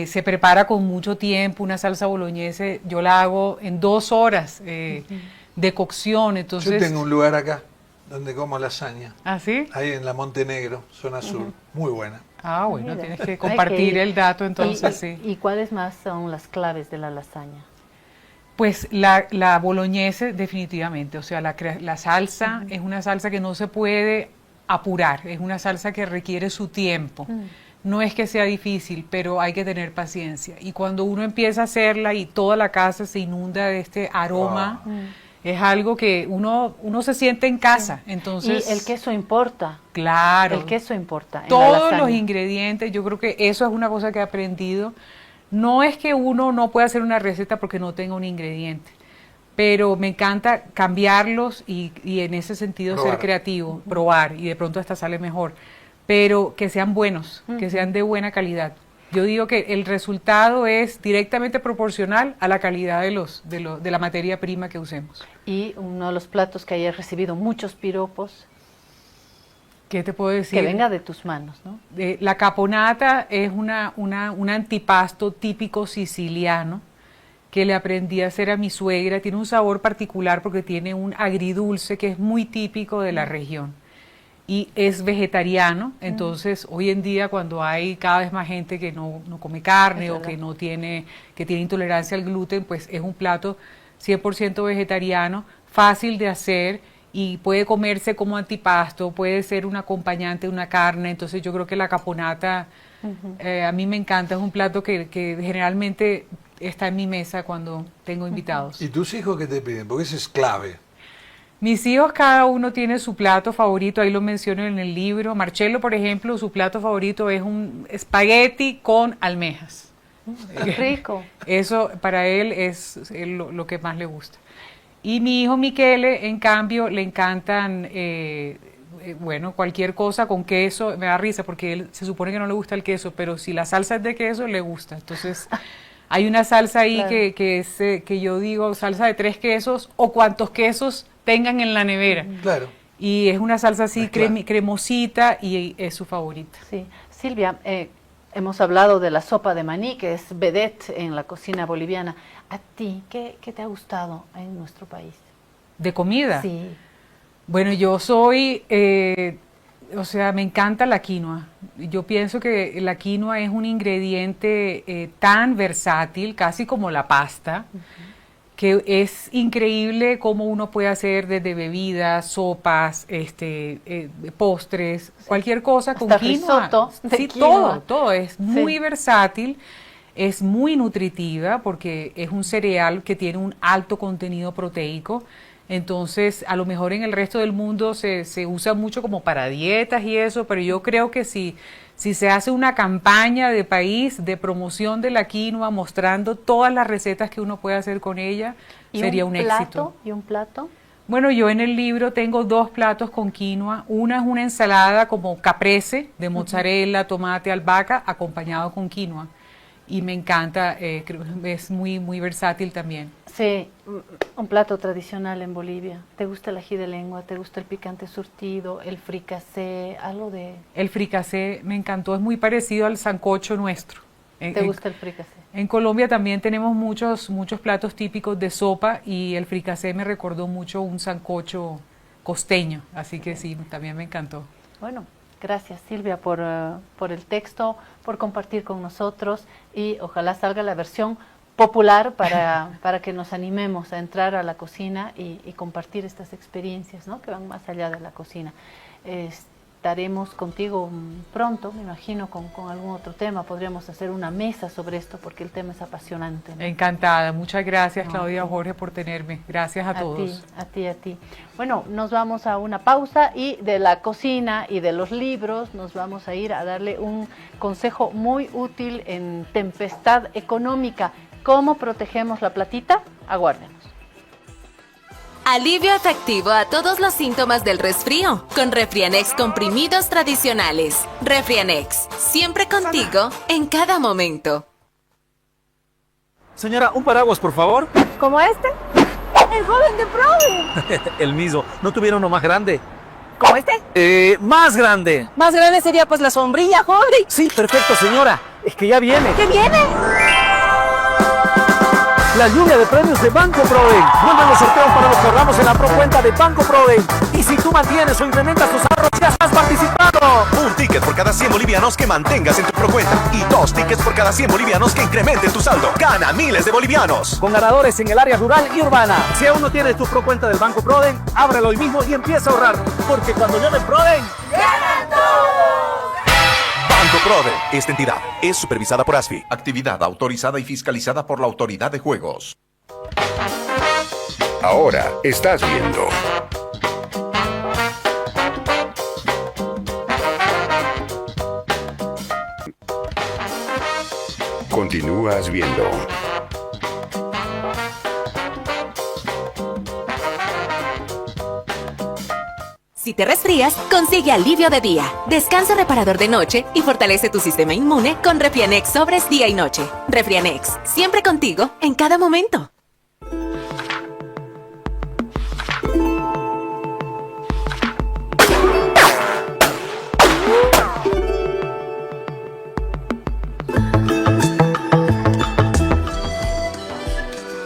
Speaker 9: se prepara con mucho tiempo. Una salsa boloñesa yo la hago en 2 horas de cocción. Entonces,
Speaker 3: yo tengo un lugar acá donde como lasaña.
Speaker 9: ¿Ah, sí?
Speaker 3: Ahí en la Montenegro, zona sur, muy buena.
Speaker 9: Ah, bueno,
Speaker 1: Mira,
Speaker 9: tienes que compartir el dato entonces, sí.
Speaker 1: ¿Y cuáles más son las claves de la lasaña?
Speaker 9: Pues la boloñesa definitivamente, o sea, la salsa es una salsa que no se puede apurar, es una salsa que requiere su tiempo. No es que sea difícil, pero hay que tener paciencia. Y cuando uno empieza a hacerla y toda la casa se inunda de este aroma, es algo que uno se siente en casa. Entonces,
Speaker 1: y el queso importa.
Speaker 9: Claro.
Speaker 1: El queso importa.
Speaker 9: Todos los ingredientes, yo creo que eso es una cosa que he aprendido. No es que uno no pueda hacer una receta porque no tenga un ingrediente, pero me encanta cambiarlos y en ese sentido ser creativo, probar, y de pronto hasta sale mejor, pero que sean buenos, que sean de buena calidad. Yo digo que el resultado es directamente proporcional a la calidad de la materia prima que usemos.
Speaker 1: Y uno de los platos que haya recibido muchos piropos,
Speaker 9: ¿qué te puedo decir?
Speaker 1: Que venga de tus manos, ¿no?
Speaker 9: La caponata es un antipasto típico siciliano que le aprendí a hacer a mi suegra. Tiene un sabor particular porque tiene un agridulce que es muy típico de la región. Y es vegetariano, entonces hoy en día cuando hay cada vez más gente que no come carne o que que tiene intolerancia al gluten, pues es un plato 100% vegetariano, fácil de hacer, y puede comerse como antipasto, puede ser un acompañante de una carne. Entonces yo creo que la caponata a mí me encanta, es un plato que generalmente está en mi mesa cuando tengo invitados.
Speaker 3: ¿Y tus hijos qué te piden? Porque eso es clave.
Speaker 9: Mis hijos, cada uno tiene su plato favorito, ahí lo menciono en el libro. Marcelo, por ejemplo, su plato favorito es un espagueti con almejas.
Speaker 1: Rico.
Speaker 9: Eso para él es lo que más le gusta. Y mi hijo Michele, en cambio, le encantan, bueno, cualquier cosa con queso. Me da risa porque él se supone que no le gusta el queso, pero si la salsa es de queso, le gusta. Entonces, hay una salsa ahí claro. que yo digo, salsa de 3 quesos o cuantos quesos tengan en la nevera.
Speaker 3: Claro.
Speaker 9: Y es una salsa así cremosita y es su favorita.
Speaker 1: Sí. Silvia, hemos hablado de la sopa de maní, que es vedette en la cocina boliviana. ¿A ti qué te ha gustado en nuestro país?
Speaker 9: ¿De comida?
Speaker 1: Sí.
Speaker 9: Bueno, yo soy, o sea, me encanta la quinoa. Yo pienso que la quinoa es un ingrediente tan versátil, casi como la pasta, que es increíble cómo uno puede hacer desde bebidas, sopas, postres, cualquier cosa con
Speaker 1: hasta
Speaker 9: quinoa.
Speaker 1: Risotto de
Speaker 9: sí,
Speaker 1: quinoa.
Speaker 9: todo es muy versátil, es muy nutritiva porque es un cereal que tiene un alto contenido proteico. Entonces, a lo mejor en el resto del mundo se usa mucho como para dietas y eso, pero yo creo que si se hace una campaña de país de promoción de la quinoa, mostrando todas las recetas que uno puede hacer con ella, sería un éxito.
Speaker 1: ¿Y un plato?
Speaker 9: Bueno, yo en el libro tengo 2 platos con quinoa. Una es una ensalada como caprese, de mozzarella, tomate, albahaca, acompañado con quinoa. Y me encanta, es muy, muy versátil también.
Speaker 1: Sí, un plato tradicional en Bolivia. ¿Te gusta el ají de lengua? ¿Te gusta el picante surtido? ¿El fricasé? ¿Algo de...?
Speaker 9: El fricasé me encantó, es muy parecido al sancocho nuestro.
Speaker 1: ¿Te gusta el fricasé? En
Speaker 9: Colombia también tenemos muchos platos típicos de sopa y el fricasé me recordó mucho un sancocho costeño, así que sí, también me encantó.
Speaker 1: Bueno, gracias Silvia por el texto, por compartir con nosotros y ojalá salga la versión popular para que nos animemos a entrar a la cocina y compartir estas experiencias, ¿no? Que van más allá de la cocina. Estaremos contigo pronto, me imagino, con algún otro tema. Podríamos hacer una mesa sobre esto porque el tema es apasionante, ¿no?
Speaker 9: Encantada. Muchas gracias, Claudia, Jorge, por tenerme. Gracias a todos.
Speaker 1: A ti. Bueno, nos vamos a una pausa y de la cocina y de los libros nos vamos a ir a darle un consejo muy útil en tempestad económica. ¿Cómo protegemos la platita? Aguárdenos.
Speaker 4: Alivio efectivo a todos los síntomas del resfrío con Refrianex comprimidos tradicionales. Refrianex, siempre contigo en cada momento.
Speaker 5: Señora, un paraguas, por favor.
Speaker 6: ¿Como este? El joven de Proven.
Speaker 5: El mismo. ¿No tuviera uno más grande?
Speaker 6: ¿Como este?
Speaker 5: Más grande.
Speaker 6: Más grande sería pues la sombrilla, joven.
Speaker 5: Sí, perfecto, señora. Es que ya viene.
Speaker 6: ¿Qué viene?
Speaker 5: La lluvia de premios de Banco Proven. Vuelven los sorteos para los que ahorramos en la procuenta de Banco Proven. Y si tú mantienes o incrementas tus ahorros, ya estás participando.
Speaker 7: Un ticket por cada 100 bolivianos que mantengas en tu procuenta y 2 tickets por cada 100 bolivianos que incrementen tu saldo. Gana miles de bolivianos.
Speaker 5: Con ganadores en el área rural y urbana. Si aún no tienes tu procuenta del Banco Proven, ábrelo hoy mismo y empieza a ahorrar. Porque cuando llamen Proven,
Speaker 6: ¡ganan todos!
Speaker 7: Banco Proven. Esta entidad es supervisada por ASFI. Actividad autorizada y fiscalizada por la Autoridad de Juegos.
Speaker 8: Ahora estás viendo. Continúas viendo.
Speaker 4: Si te resfrías, consigue alivio de día, descanso reparador de noche y fortalece tu sistema inmune con Refrianex sobres día y noche. Refrianex, siempre contigo en cada momento.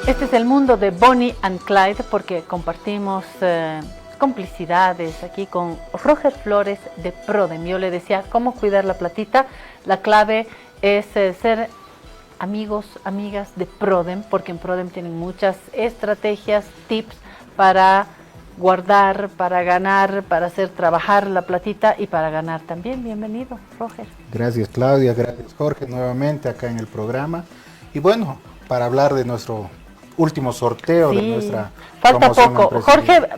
Speaker 1: Este es el mundo de Bonnie and Clyde porque compartimos complicidades aquí con Roger Flores de Prodem. Yo le decía cómo cuidar la platita. La clave es ser amigos, amigas de Prodem, porque en Prodem tienen muchas estrategias, tips para guardar, para ganar, para hacer trabajar la platita y para ganar también. Bienvenido, Roger.
Speaker 10: Gracias, Claudia, gracias, Jorge, nuevamente acá en el programa. Y bueno, para hablar de nuestro último sorteo de nuestra
Speaker 1: falta poco.
Speaker 10: empresarial.
Speaker 1: Jorge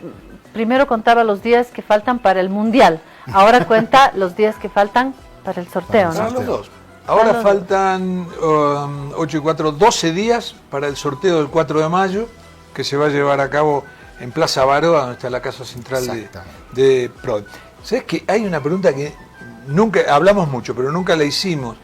Speaker 1: primero contaba los días que faltan para el Mundial, ahora cuenta los días que faltan para el sorteo,
Speaker 3: Para
Speaker 1: ¿no?
Speaker 3: los dos. Ahora faltan 8 y 4, 12 días para el sorteo del 4 de mayo, que se va a llevar a cabo en Plaza Baroa, donde está la casa central de Prodem. ¿Sabes que hay una pregunta que nunca hablamos mucho, pero nunca la hicimos?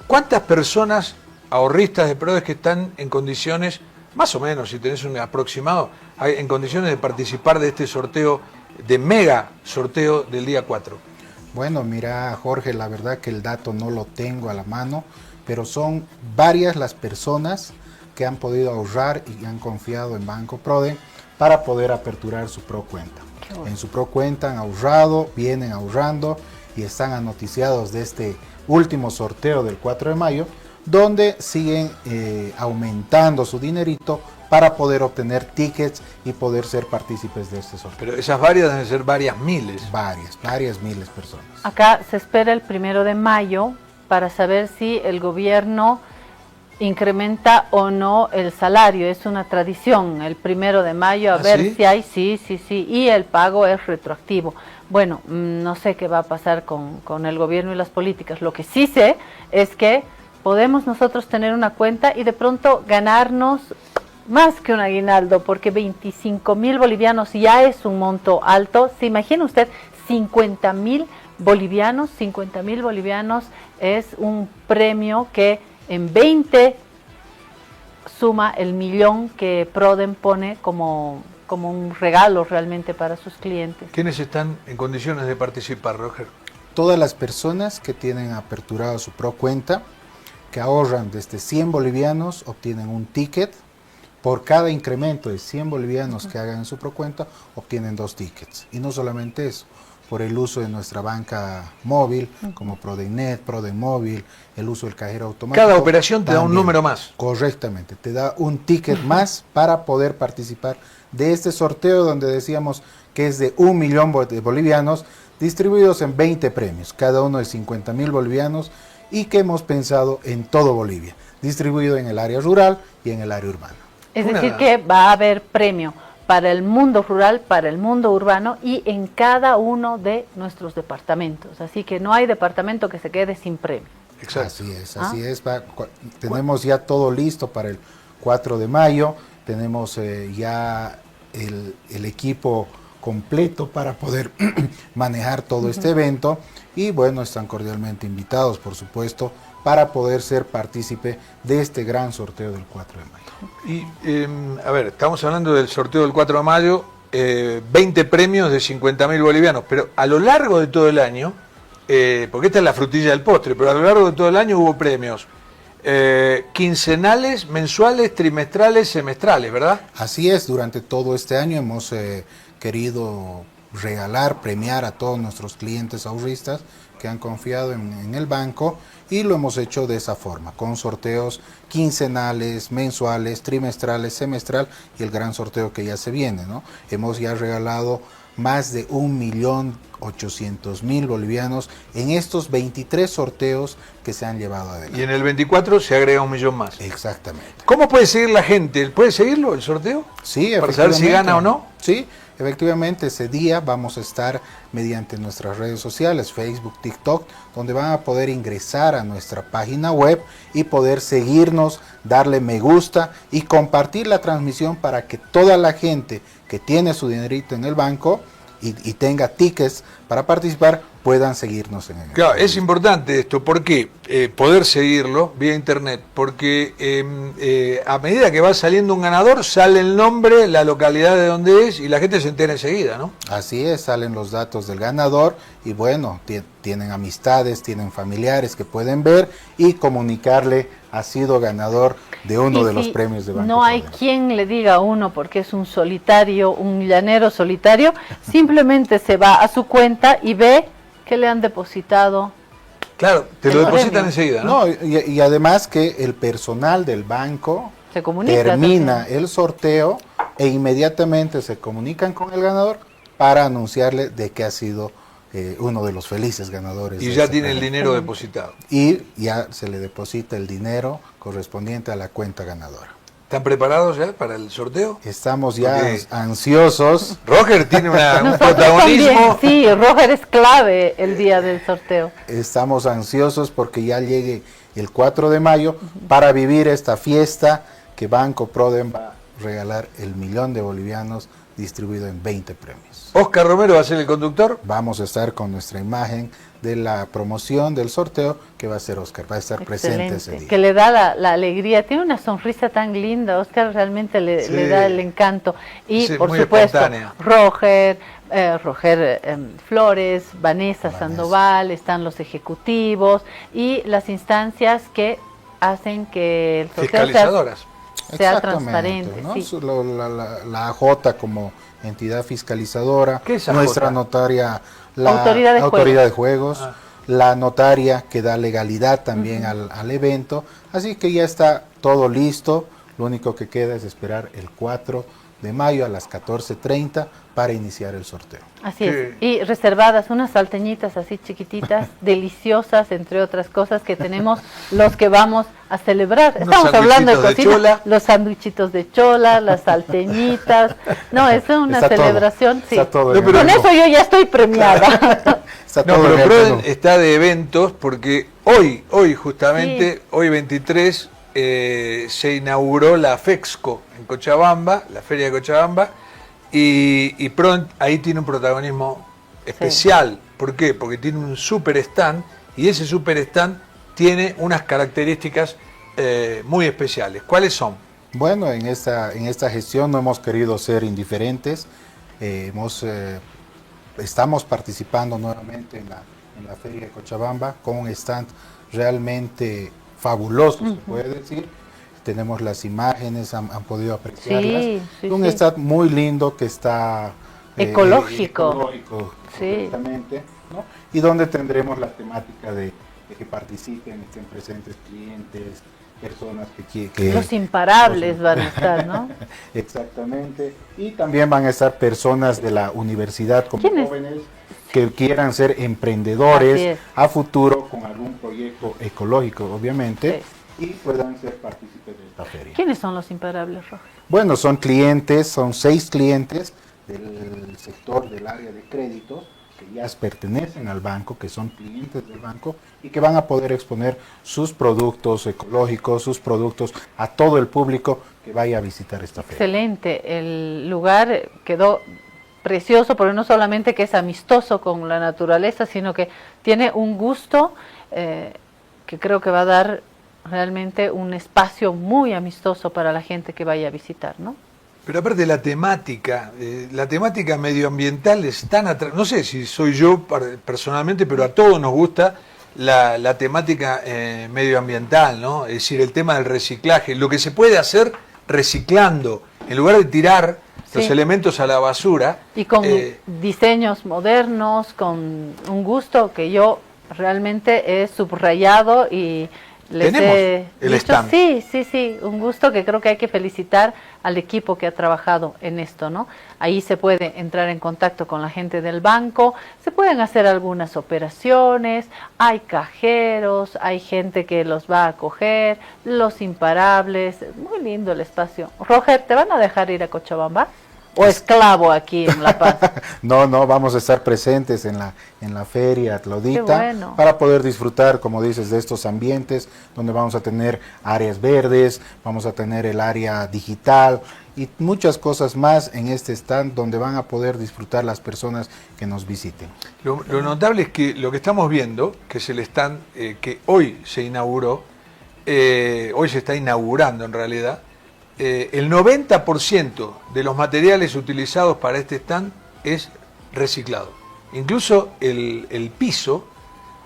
Speaker 3: ¿Cuántas personas ahorristas de Prodem que están en condiciones, más o menos, si tenés un aproximado, en condiciones de participar de este sorteo, de mega sorteo del día 4?
Speaker 10: Bueno, mira, Jorge, la verdad que el dato no lo tengo a la mano, pero son varias las personas que han podido ahorrar y han confiado en Banco Prodem para poder aperturar su procuenta. Bueno. En su procuenta han ahorrado, vienen ahorrando y están anoticiados de este último sorteo del 4 de mayo, donde siguen aumentando su dinerito para poder obtener tickets y poder ser partícipes de este sorteo.
Speaker 3: Pero esas varias deben ser varias miles.
Speaker 10: Varias miles de personas.
Speaker 1: Acá se espera el 1 de mayo para saber si el gobierno incrementa o no el salario. Es una tradición, el 1 de mayo, a ver si hay, sí, y el pago es retroactivo. Bueno, no sé qué va a pasar con el gobierno y las políticas. Lo que sí sé es que podemos nosotros tener una cuenta y de pronto ganarnos más que un aguinaldo, porque 25.000 bolivianos ya es un monto alto. ¿Se imagina usted 50.000 bolivianos? 50.000 bolivianos es un premio que en 20 suma el millón que Prodem pone como un regalo realmente para sus clientes.
Speaker 3: ¿Quiénes están en condiciones de participar, Roger?
Speaker 10: Todas las personas que tienen aperturado su procuenta, que ahorran desde 100 bolivianos, obtienen un ticket. Por cada incremento de 100 bolivianos que hagan en su procuenta, obtienen 2 tickets. Y no solamente eso, por el uso de nuestra banca móvil, como Prodenet, Prodemóvil, el uso del cajero automático.
Speaker 3: Cada operación te da un número más.
Speaker 10: Correctamente, te da un ticket más para poder participar de este sorteo donde decíamos que es de 1 millón de bolivianos distribuidos en 20 premios, cada uno de 50.000 bolivianos y que hemos pensado en todo Bolivia, distribuido en el área rural y en el área urbana.
Speaker 1: Es decir, que va a haber premio para el mundo rural, para el mundo urbano y en cada uno de nuestros departamentos. Así que no hay departamento que se quede sin premio.
Speaker 3: Exacto.
Speaker 10: Así es. Tenemos ya todo listo para el 4 de mayo, tenemos ya el equipo completo para poder manejar todo este evento y bueno, están cordialmente invitados, por supuesto, para poder ser partícipe de este gran sorteo del 4 de mayo.
Speaker 3: Y, a ver, estamos hablando del sorteo del 4 de mayo, 20 premios de 50.000 bolivianos, pero a lo largo de todo el año, porque esta es la frutilla del postre, pero a lo largo de todo el año hubo premios quincenales, mensuales, trimestrales, semestrales, ¿verdad?
Speaker 10: Así es, durante todo este año hemos querido regalar, premiar a todos nuestros clientes ahorristas que han confiado en el banco y lo hemos hecho de esa forma, con sorteos quincenales, mensuales, trimestrales, semestral y el gran sorteo que ya se viene, ¿no? Hemos ya regalado más de 1.800.000 bolivianos en estos 23 sorteos que se han llevado adelante.
Speaker 3: Y en el 24 se agrega 1 millón más.
Speaker 10: Exactamente.
Speaker 3: ¿Cómo puede seguir la gente? ¿Puede seguirlo el sorteo?
Speaker 10: Sí,
Speaker 3: para saber si gana o no.
Speaker 10: Sí, efectivamente ese día vamos a estar mediante nuestras redes sociales, Facebook, TikTok, donde van a poder ingresar a nuestra página web y poder seguirnos, darle me gusta y compartir la transmisión para que toda la gente que tiene su dinerito en el banco y tenga tickets para participar puedan seguirnos en el
Speaker 3: Claro, es importante esto, ¿por qué? Poder seguirlo vía internet, porque a medida que va saliendo un ganador, sale el nombre, la localidad de donde es y la gente se entera enseguida, ¿no?
Speaker 10: Así es, salen los datos del ganador y bueno, tienen amistades, tienen familiares que pueden ver y comunicarle ha sido ganador de uno de los premios de Banco
Speaker 1: No hay quien le diga a uno porque es un solitario, un llanero solitario, simplemente se va a su cuenta y ve que le han depositado.
Speaker 3: Claro, te lo depositan enseguida, ¿no?
Speaker 10: Y además que el personal del banco
Speaker 1: se comunica,
Speaker 10: termina el sorteo e inmediatamente se comunican con el ganador para anunciarle de que ha sido uno de los felices ganadores.
Speaker 3: Y ya tiene el dinero depositado.
Speaker 10: Y ya se le deposita el dinero correspondiente a la cuenta ganadora.
Speaker 3: ¿Están preparados ya para el sorteo?
Speaker 10: Estamos ya ansiosos.
Speaker 3: Roger tiene un protagonismo.
Speaker 1: También, sí, Roger es clave el día del sorteo.
Speaker 10: Estamos ansiosos porque ya llegue el 4 de mayo para vivir esta fiesta que Banco Prodem va a regalar el 1 millón de bolivianos distribuido en 20 premios.
Speaker 3: Oscar Romero va a ser el conductor.
Speaker 10: Vamos a estar con nuestra imagen de la promoción del sorteo que va a ser Oscar, va a estar presente ese día.
Speaker 1: Que le da la alegría, tiene una sonrisa tan linda, Oscar realmente le da el encanto. Y por supuesto, espontánea. Roger Flores, Vanessa Sandoval, están los ejecutivos y las instancias que hacen que el sorteo sea transparente.
Speaker 10: ¿no?
Speaker 1: Sí.
Speaker 10: La AJ como entidad fiscalizadora,
Speaker 3: ¿Qué es
Speaker 10: nuestra notaria, la
Speaker 1: Autoridad
Speaker 10: de Juegos, la notaria que da legalidad también al evento, así que ya está todo listo, lo único que queda es esperar el 4 de mayo a las 14:30 para iniciar el sorteo.
Speaker 1: Así es, y reservadas unas salteñitas así chiquititas, deliciosas, entre otras cosas que tenemos los que vamos a celebrar. Estamos hablando de cocina, los sándwichitos de chola, las salteñitas, no, es una celebración, sí. Con eso yo ya estoy premiada.
Speaker 3: Pero Prodem está de eventos porque hoy justamente, hoy 23, se inauguró la FEXCO en Cochabamba, la Feria de Cochabamba, y Prodem ahí tiene un protagonismo especial. Sí. ¿Por qué? Porque tiene un super stand y ese super stand tiene unas características muy especiales. ¿Cuáles son?
Speaker 10: Bueno, en esta gestión no hemos querido ser indiferentes. Estamos participando nuevamente en la Feria de Cochabamba con un stand realmente fabuloso, se puede decir. Tenemos las imágenes, han podido apreciarlas. Un stand muy lindo que está
Speaker 1: ecológico. Sí.
Speaker 10: Correctamente, ¿no? Y donde tendremos la temática de que participen, estén presentes clientes, personas que
Speaker 1: los imparables van a estar, ¿no?
Speaker 10: Exactamente. Y también van a estar personas de la universidad como jóvenes que quieran ser emprendedores a futuro con algún proyecto ecológico, obviamente, y puedan ser partícipes de esta feria.
Speaker 1: ¿Quiénes son los imparables, Roger?
Speaker 10: Bueno, son clientes, son 6 clientes del sector del área de créditos que ya pertenecen al banco, que son clientes del banco y que van a poder exponer sus productos ecológicos, sus productos a todo el público que vaya a visitar esta feria.
Speaker 1: Excelente, el lugar quedó precioso, pero no solamente que es amistoso con la naturaleza, sino que tiene un gusto que creo que va a dar realmente un espacio muy amistoso para la gente que vaya a visitar, ¿no?
Speaker 3: Pero aparte la temática medioambiental es tan no sé si soy yo personalmente, pero a todos nos gusta la temática medioambiental, ¿no? Es decir, el tema del reciclaje, lo que se puede hacer reciclando, en lugar de tirar los elementos a la basura.
Speaker 1: Y con diseños modernos, con un gusto que yo realmente he subrayado y les he dicho, sí, un gusto que creo que hay que felicitar al equipo que ha trabajado en esto, ¿no? Ahí se puede entrar en contacto con la gente del banco, se pueden hacer algunas operaciones, hay cajeros, hay gente que los va a acoger, los imparables, muy lindo el espacio. Roger, ¿te van a dejar ir a Cochabamba? ¿O esclavo aquí en La Paz?
Speaker 10: No, vamos a estar presentes en la feria Tlodita para poder disfrutar, como dices, de estos ambientes donde vamos a tener áreas verdes, vamos a tener el área digital y muchas cosas más en este stand donde van a poder disfrutar las personas que nos visiten.
Speaker 3: Lo notable es que lo que estamos viendo, que es el stand que hoy se inauguró, hoy se está inaugurando en realidad, el 90% de los materiales utilizados para este stand es reciclado. Incluso el piso,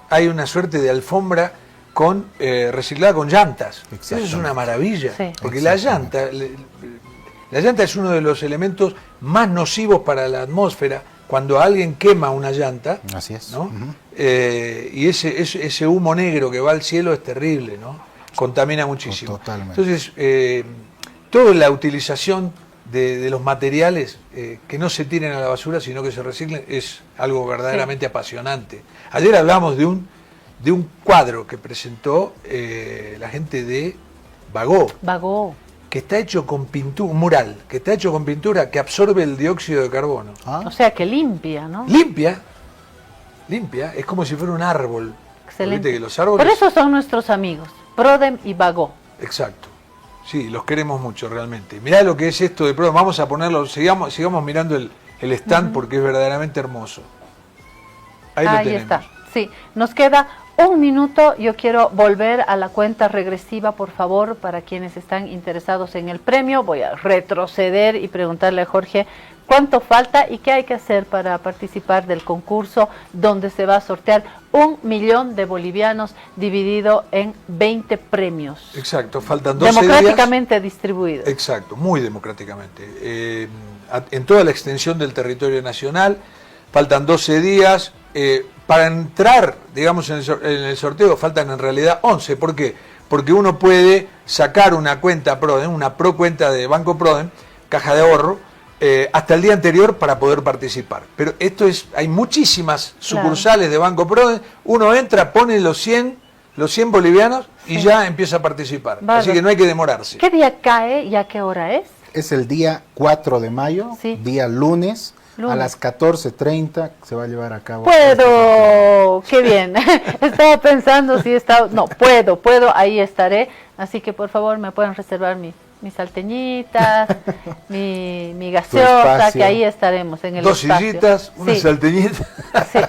Speaker 3: hay una suerte de alfombra reciclada con llantas. Eso es una maravilla, porque la llanta es uno de los elementos más nocivos para la atmósfera. Cuando alguien quema una llanta,
Speaker 10: así es,
Speaker 3: ¿no? Y ese humo negro que va al cielo es terrible, ¿no? Contamina muchísimo.
Speaker 10: Totalmente.
Speaker 3: Entonces, toda la utilización de los materiales que no se tiren a la basura, sino que se reciclen, es algo verdaderamente apasionante. Ayer hablamos de un cuadro que presentó la gente de Bagó, que está hecho con pintura, un mural, que está hecho con pintura que absorbe el dióxido de carbono.
Speaker 1: O sea, que limpia, ¿no?
Speaker 3: Limpia, es como si fuera un árbol.
Speaker 1: Excelente.
Speaker 3: ¿Viste que los árboles?
Speaker 1: Por eso son nuestros amigos, Prodem y Bagó.
Speaker 3: Exacto. Sí, los queremos mucho realmente. Mirá lo que es esto de prueba. Vamos a ponerlo, sigamos mirando el stand porque es verdaderamente hermoso. Ahí lo tenemos.
Speaker 1: Está. Sí, nos queda un minuto. Yo quiero volver a la cuenta regresiva, por favor, para quienes están interesados en el premio. Voy a retroceder y preguntarle a Jorge cuánto falta y qué hay que hacer para participar del concurso donde se va a sortear 1 millón de bolivianos dividido en 20 premios.
Speaker 3: Exacto, faltan 12 días.
Speaker 1: Democráticamente distribuidos.
Speaker 3: Exacto, muy democráticamente. En toda la extensión del territorio nacional, faltan 12 días. Para entrar, digamos, en el sorteo faltan en realidad 11. ¿Por qué? Porque uno puede sacar una cuenta Prodem, una procuenta de Banco Prodem, caja de ahorro, hasta el día anterior para poder participar. Pero hay muchísimas sucursales de Banco Prodem, uno entra, pone los 100 bolivianos y ya empieza a participar.
Speaker 1: Vale.
Speaker 3: Así que no hay que demorarse.
Speaker 1: ¿Qué día cae y a qué hora es?
Speaker 10: Es el día 4 de mayo, día lunes. A las 14:30 se va a llevar a cabo.
Speaker 1: ¡Puedo! ¡Qué bien! Estaba pensando si estaba... No, puedo, ahí estaré. Así que por favor me pueden reservar mis salteñitas, mi gaseosa, que ahí estaremos en el espacio.
Speaker 3: 2 sillitas, una salteñita.
Speaker 1: Sí,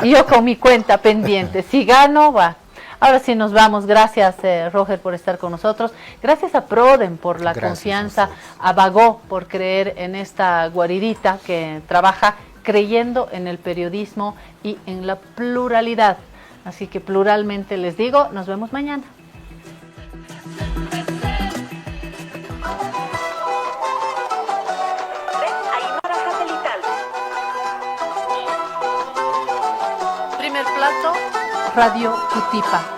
Speaker 1: y yo con mi cuenta pendiente. Si gano, va. Ahora sí nos vamos. Gracias, Roger, por estar con nosotros. Gracias a Prodem por la confianza, a Bagó por creer en esta guaridita que trabaja creyendo en el periodismo y en la pluralidad. Así que pluralmente les digo, nos vemos mañana.
Speaker 11: Red Aymara Satelital.
Speaker 1: Esto, Radio Cutipa.